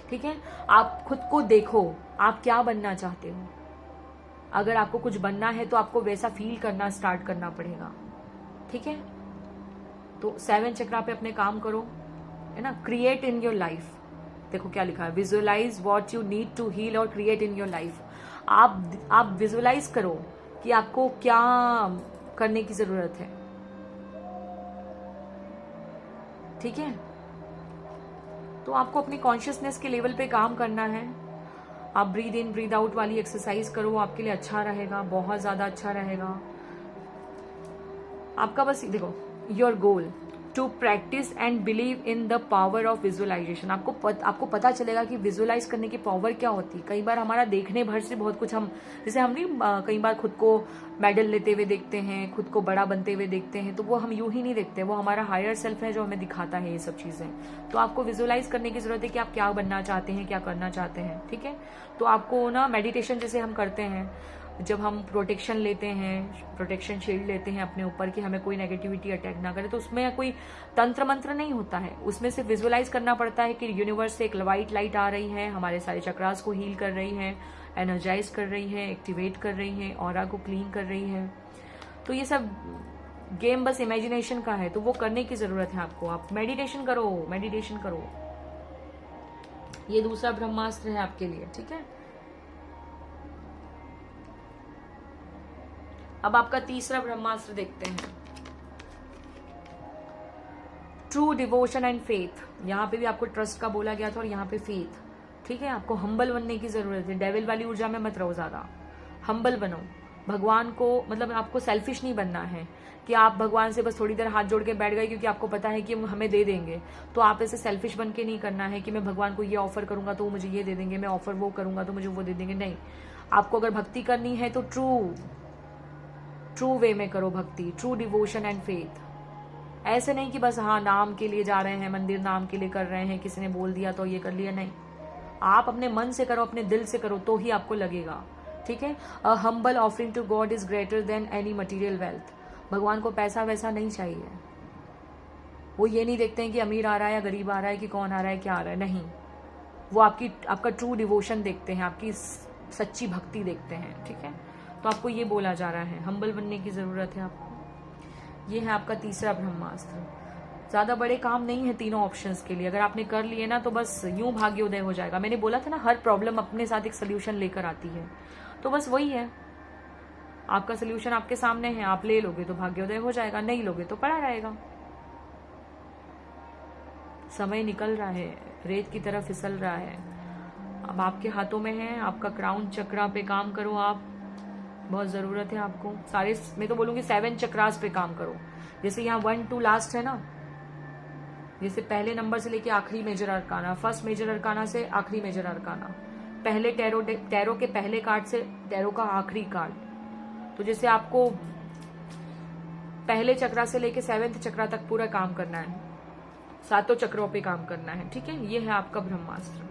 ठीक है। आप खुद को देखो, आप क्या बनना चाहते हो। अगर आपको कुछ बनना है तो आपको वैसा फील करना स्टार्ट करना पड़ेगा, ठीक है। तो 7 चक्रा पे अपने काम करो, है ना। क्रिएट इन योर लाइफ, देखो क्या लिखा है, visualise what you need to heal और क्रिएट इन योर लाइफ। आप विजुअलाइज करो कि आपको क्या करने की जरूरत है, ठीक है। तो आपको अपनी कॉन्शियसनेस के लेवल पे काम करना है। आप ब्रीद इन ब्रीद आउट वाली एक्सरसाइज करो, आपके लिए अच्छा रहेगा, बहुत ज्यादा अच्छा रहेगा आपका। बस देखो, your goal to practise and believe in the power of visualisation. आपको पता चलेगा कि विजुअलाइज करने की पावर क्या होती है। कई बार हमारा देखने भर से बहुत कुछ हम, जैसे हम नहीं कई बार खुद को मेडल लेते हुए देखते हैं, खुद को बड़ा बनते हुए देखते हैं, तो वो हम यूं ही नहीं देखते, वो हमारा हायर सेल्फ है जो हमें दिखाता है ये सब चीजें। तो आपको विजुअलाइज करने की जरूरत है कि आप क्या बनना चाहते हैं, क्या करना चाहते हैं, ठीक है। तो आपको ना मेडिटेशन जैसे हम करते हैं, जब हम प्रोटेक्शन लेते हैं, प्रोटेक्शन शील्ड लेते हैं अपने ऊपर कि हमें कोई नेगेटिविटी अटैक ना करे, तो उसमें कोई तंत्र मंत्र नहीं होता है, उसमें सिर्फ विजुअलाइज करना पड़ता है कि यूनिवर्स से एक वाइट लाइट आ रही है, हमारे सारे चक्रास को हील कर रही है, एनर्जाइज कर रही है, एक्टिवेट कर रही है, ऑरा को क्लीन कर रही है। तो ये सब गेम बस इमेजिनेशन का है, तो वो करने की जरूरत है आपको। आप मेडिटेशन करो, मेडिटेशन करो। ये दूसरा ब्रह्मास्त्र है आपके लिए, ठीक है। अब आपका तीसरा ब्रह्मास्त्र देखते हैं, ट्रू डिवोशन एंड फेथ। यहाँ पे भी आपको ट्रस्ट का बोला गया था और यहाँ पे फेथ, ठीक है। आपको हम्बल बनने की जरूरत है, डेविल वाली ऊर्जा में मत रहो ज्यादा, हम्बल बनो। भगवान को मतलब आपको सेल्फिश नहीं बनना है कि आप भगवान से बस थोड़ी देर हाथ जोड़ के बैठ गए क्योंकि आपको पता है कि हमें दे देंगे। तो आप ऐसे सेल्फिश बन के नहीं करना है कि मैं भगवान को ये ऑफर करूंगा तो वो मुझे ये दे देंगे, मैं ऑफर वो करूंगा तो मुझे वो दे देंगे। नहीं, आपको अगर भक्ति करनी है तो ट्रू वे में करो भक्ति, ट्रू डिवोशन एंड फेथ। ऐसे नहीं कि बस हाँ नाम के लिए जा रहे हैं, मंदिर नाम के लिए कर रहे हैं, किसी ने बोल दिया तो ये कर लिया। नहीं, आप अपने मन से करो, अपने दिल से करो, तो ही आपको लगेगा, ठीक है। A humble offering to God is greater than any material wealth. भगवान को पैसा वैसा नहीं चाहिए, वो ये नहीं देखते हैं कि अमीर आ रहा है या गरीब आ रहा है, कि कौन आ रहा है क्या आ रहा है, नहीं। वो आपका ट्रू डिवोशन देखते हैं, आपकी सच्ची भक्ति देखते हैं, ठीक है। तो आपको ये बोला जा रहा है, हम्बल बनने की जरूरत है आपको। ये है आपका तीसरा ब्रह्मास्त्र। ज्यादा बड़े काम नहीं है तीनों ऑप्शंस के लिए, अगर आपने कर लिए ना तो बस यूं भाग्योदय हो जाएगा। मैंने बोला था ना, हर प्रॉब्लम अपने साथ एक सोल्यूशन लेकर आती है, तो बस वही है। आपका सोल्यूशन आपके सामने है, आप ले लोगे तो भाग्योदय हो जाएगा, नहीं लोगे तो पड़ा रहेगा। समय निकल रहा है, रेत की तरह फिसल रहा है, अब आपके हाथों में है। आपका क्राउन चक्रा पे काम करो, आप बहुत जरूरत है आपको। सारे मैं तो बोलूंगी 7 चक्रास पे काम करो। जैसे यहाँ 1 2 लास्ट है ना, जैसे पहले नंबर से लेके आखिरी major arcana, first major arcana से आखिरी मेजर अरकाना, पहले टैरो के पहले कार्ड से टैरो का आखिरी कार्ड। तो जैसे आपको पहले चक्रा से लेके 7th चक्रा तक पूरा काम करना है, 7 चक्रों पे काम करना है, ठीक है। ये है आपका ब्रह्मास्त्र।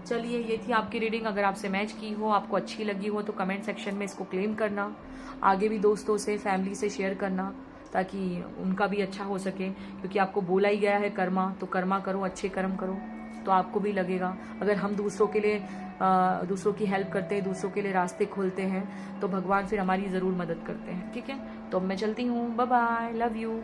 चलिए, ये थी आपकी रीडिंग। अगर आपसे मैच की हो, आपको अच्छी लगी हो, तो कमेंट सेक्शन में इसको क्लेम करना, आगे भी दोस्तों से, फैमिली से शेयर करना, ताकि उनका भी अच्छा हो सके। क्योंकि आपको बोला ही गया है कर्मा, तो कर्मा करो, अच्छे कर्म करो, तो आपको भी लगेगा। अगर हम दूसरों के लिए दूसरों की हेल्प करते हैं, दूसरों के लिए रास्ते खोलते हैं, तो भगवान फिर हमारी जरूर मदद करते हैं, ठीक है। तो अब मैं चलती हूँ, बाय बाय, लव यू।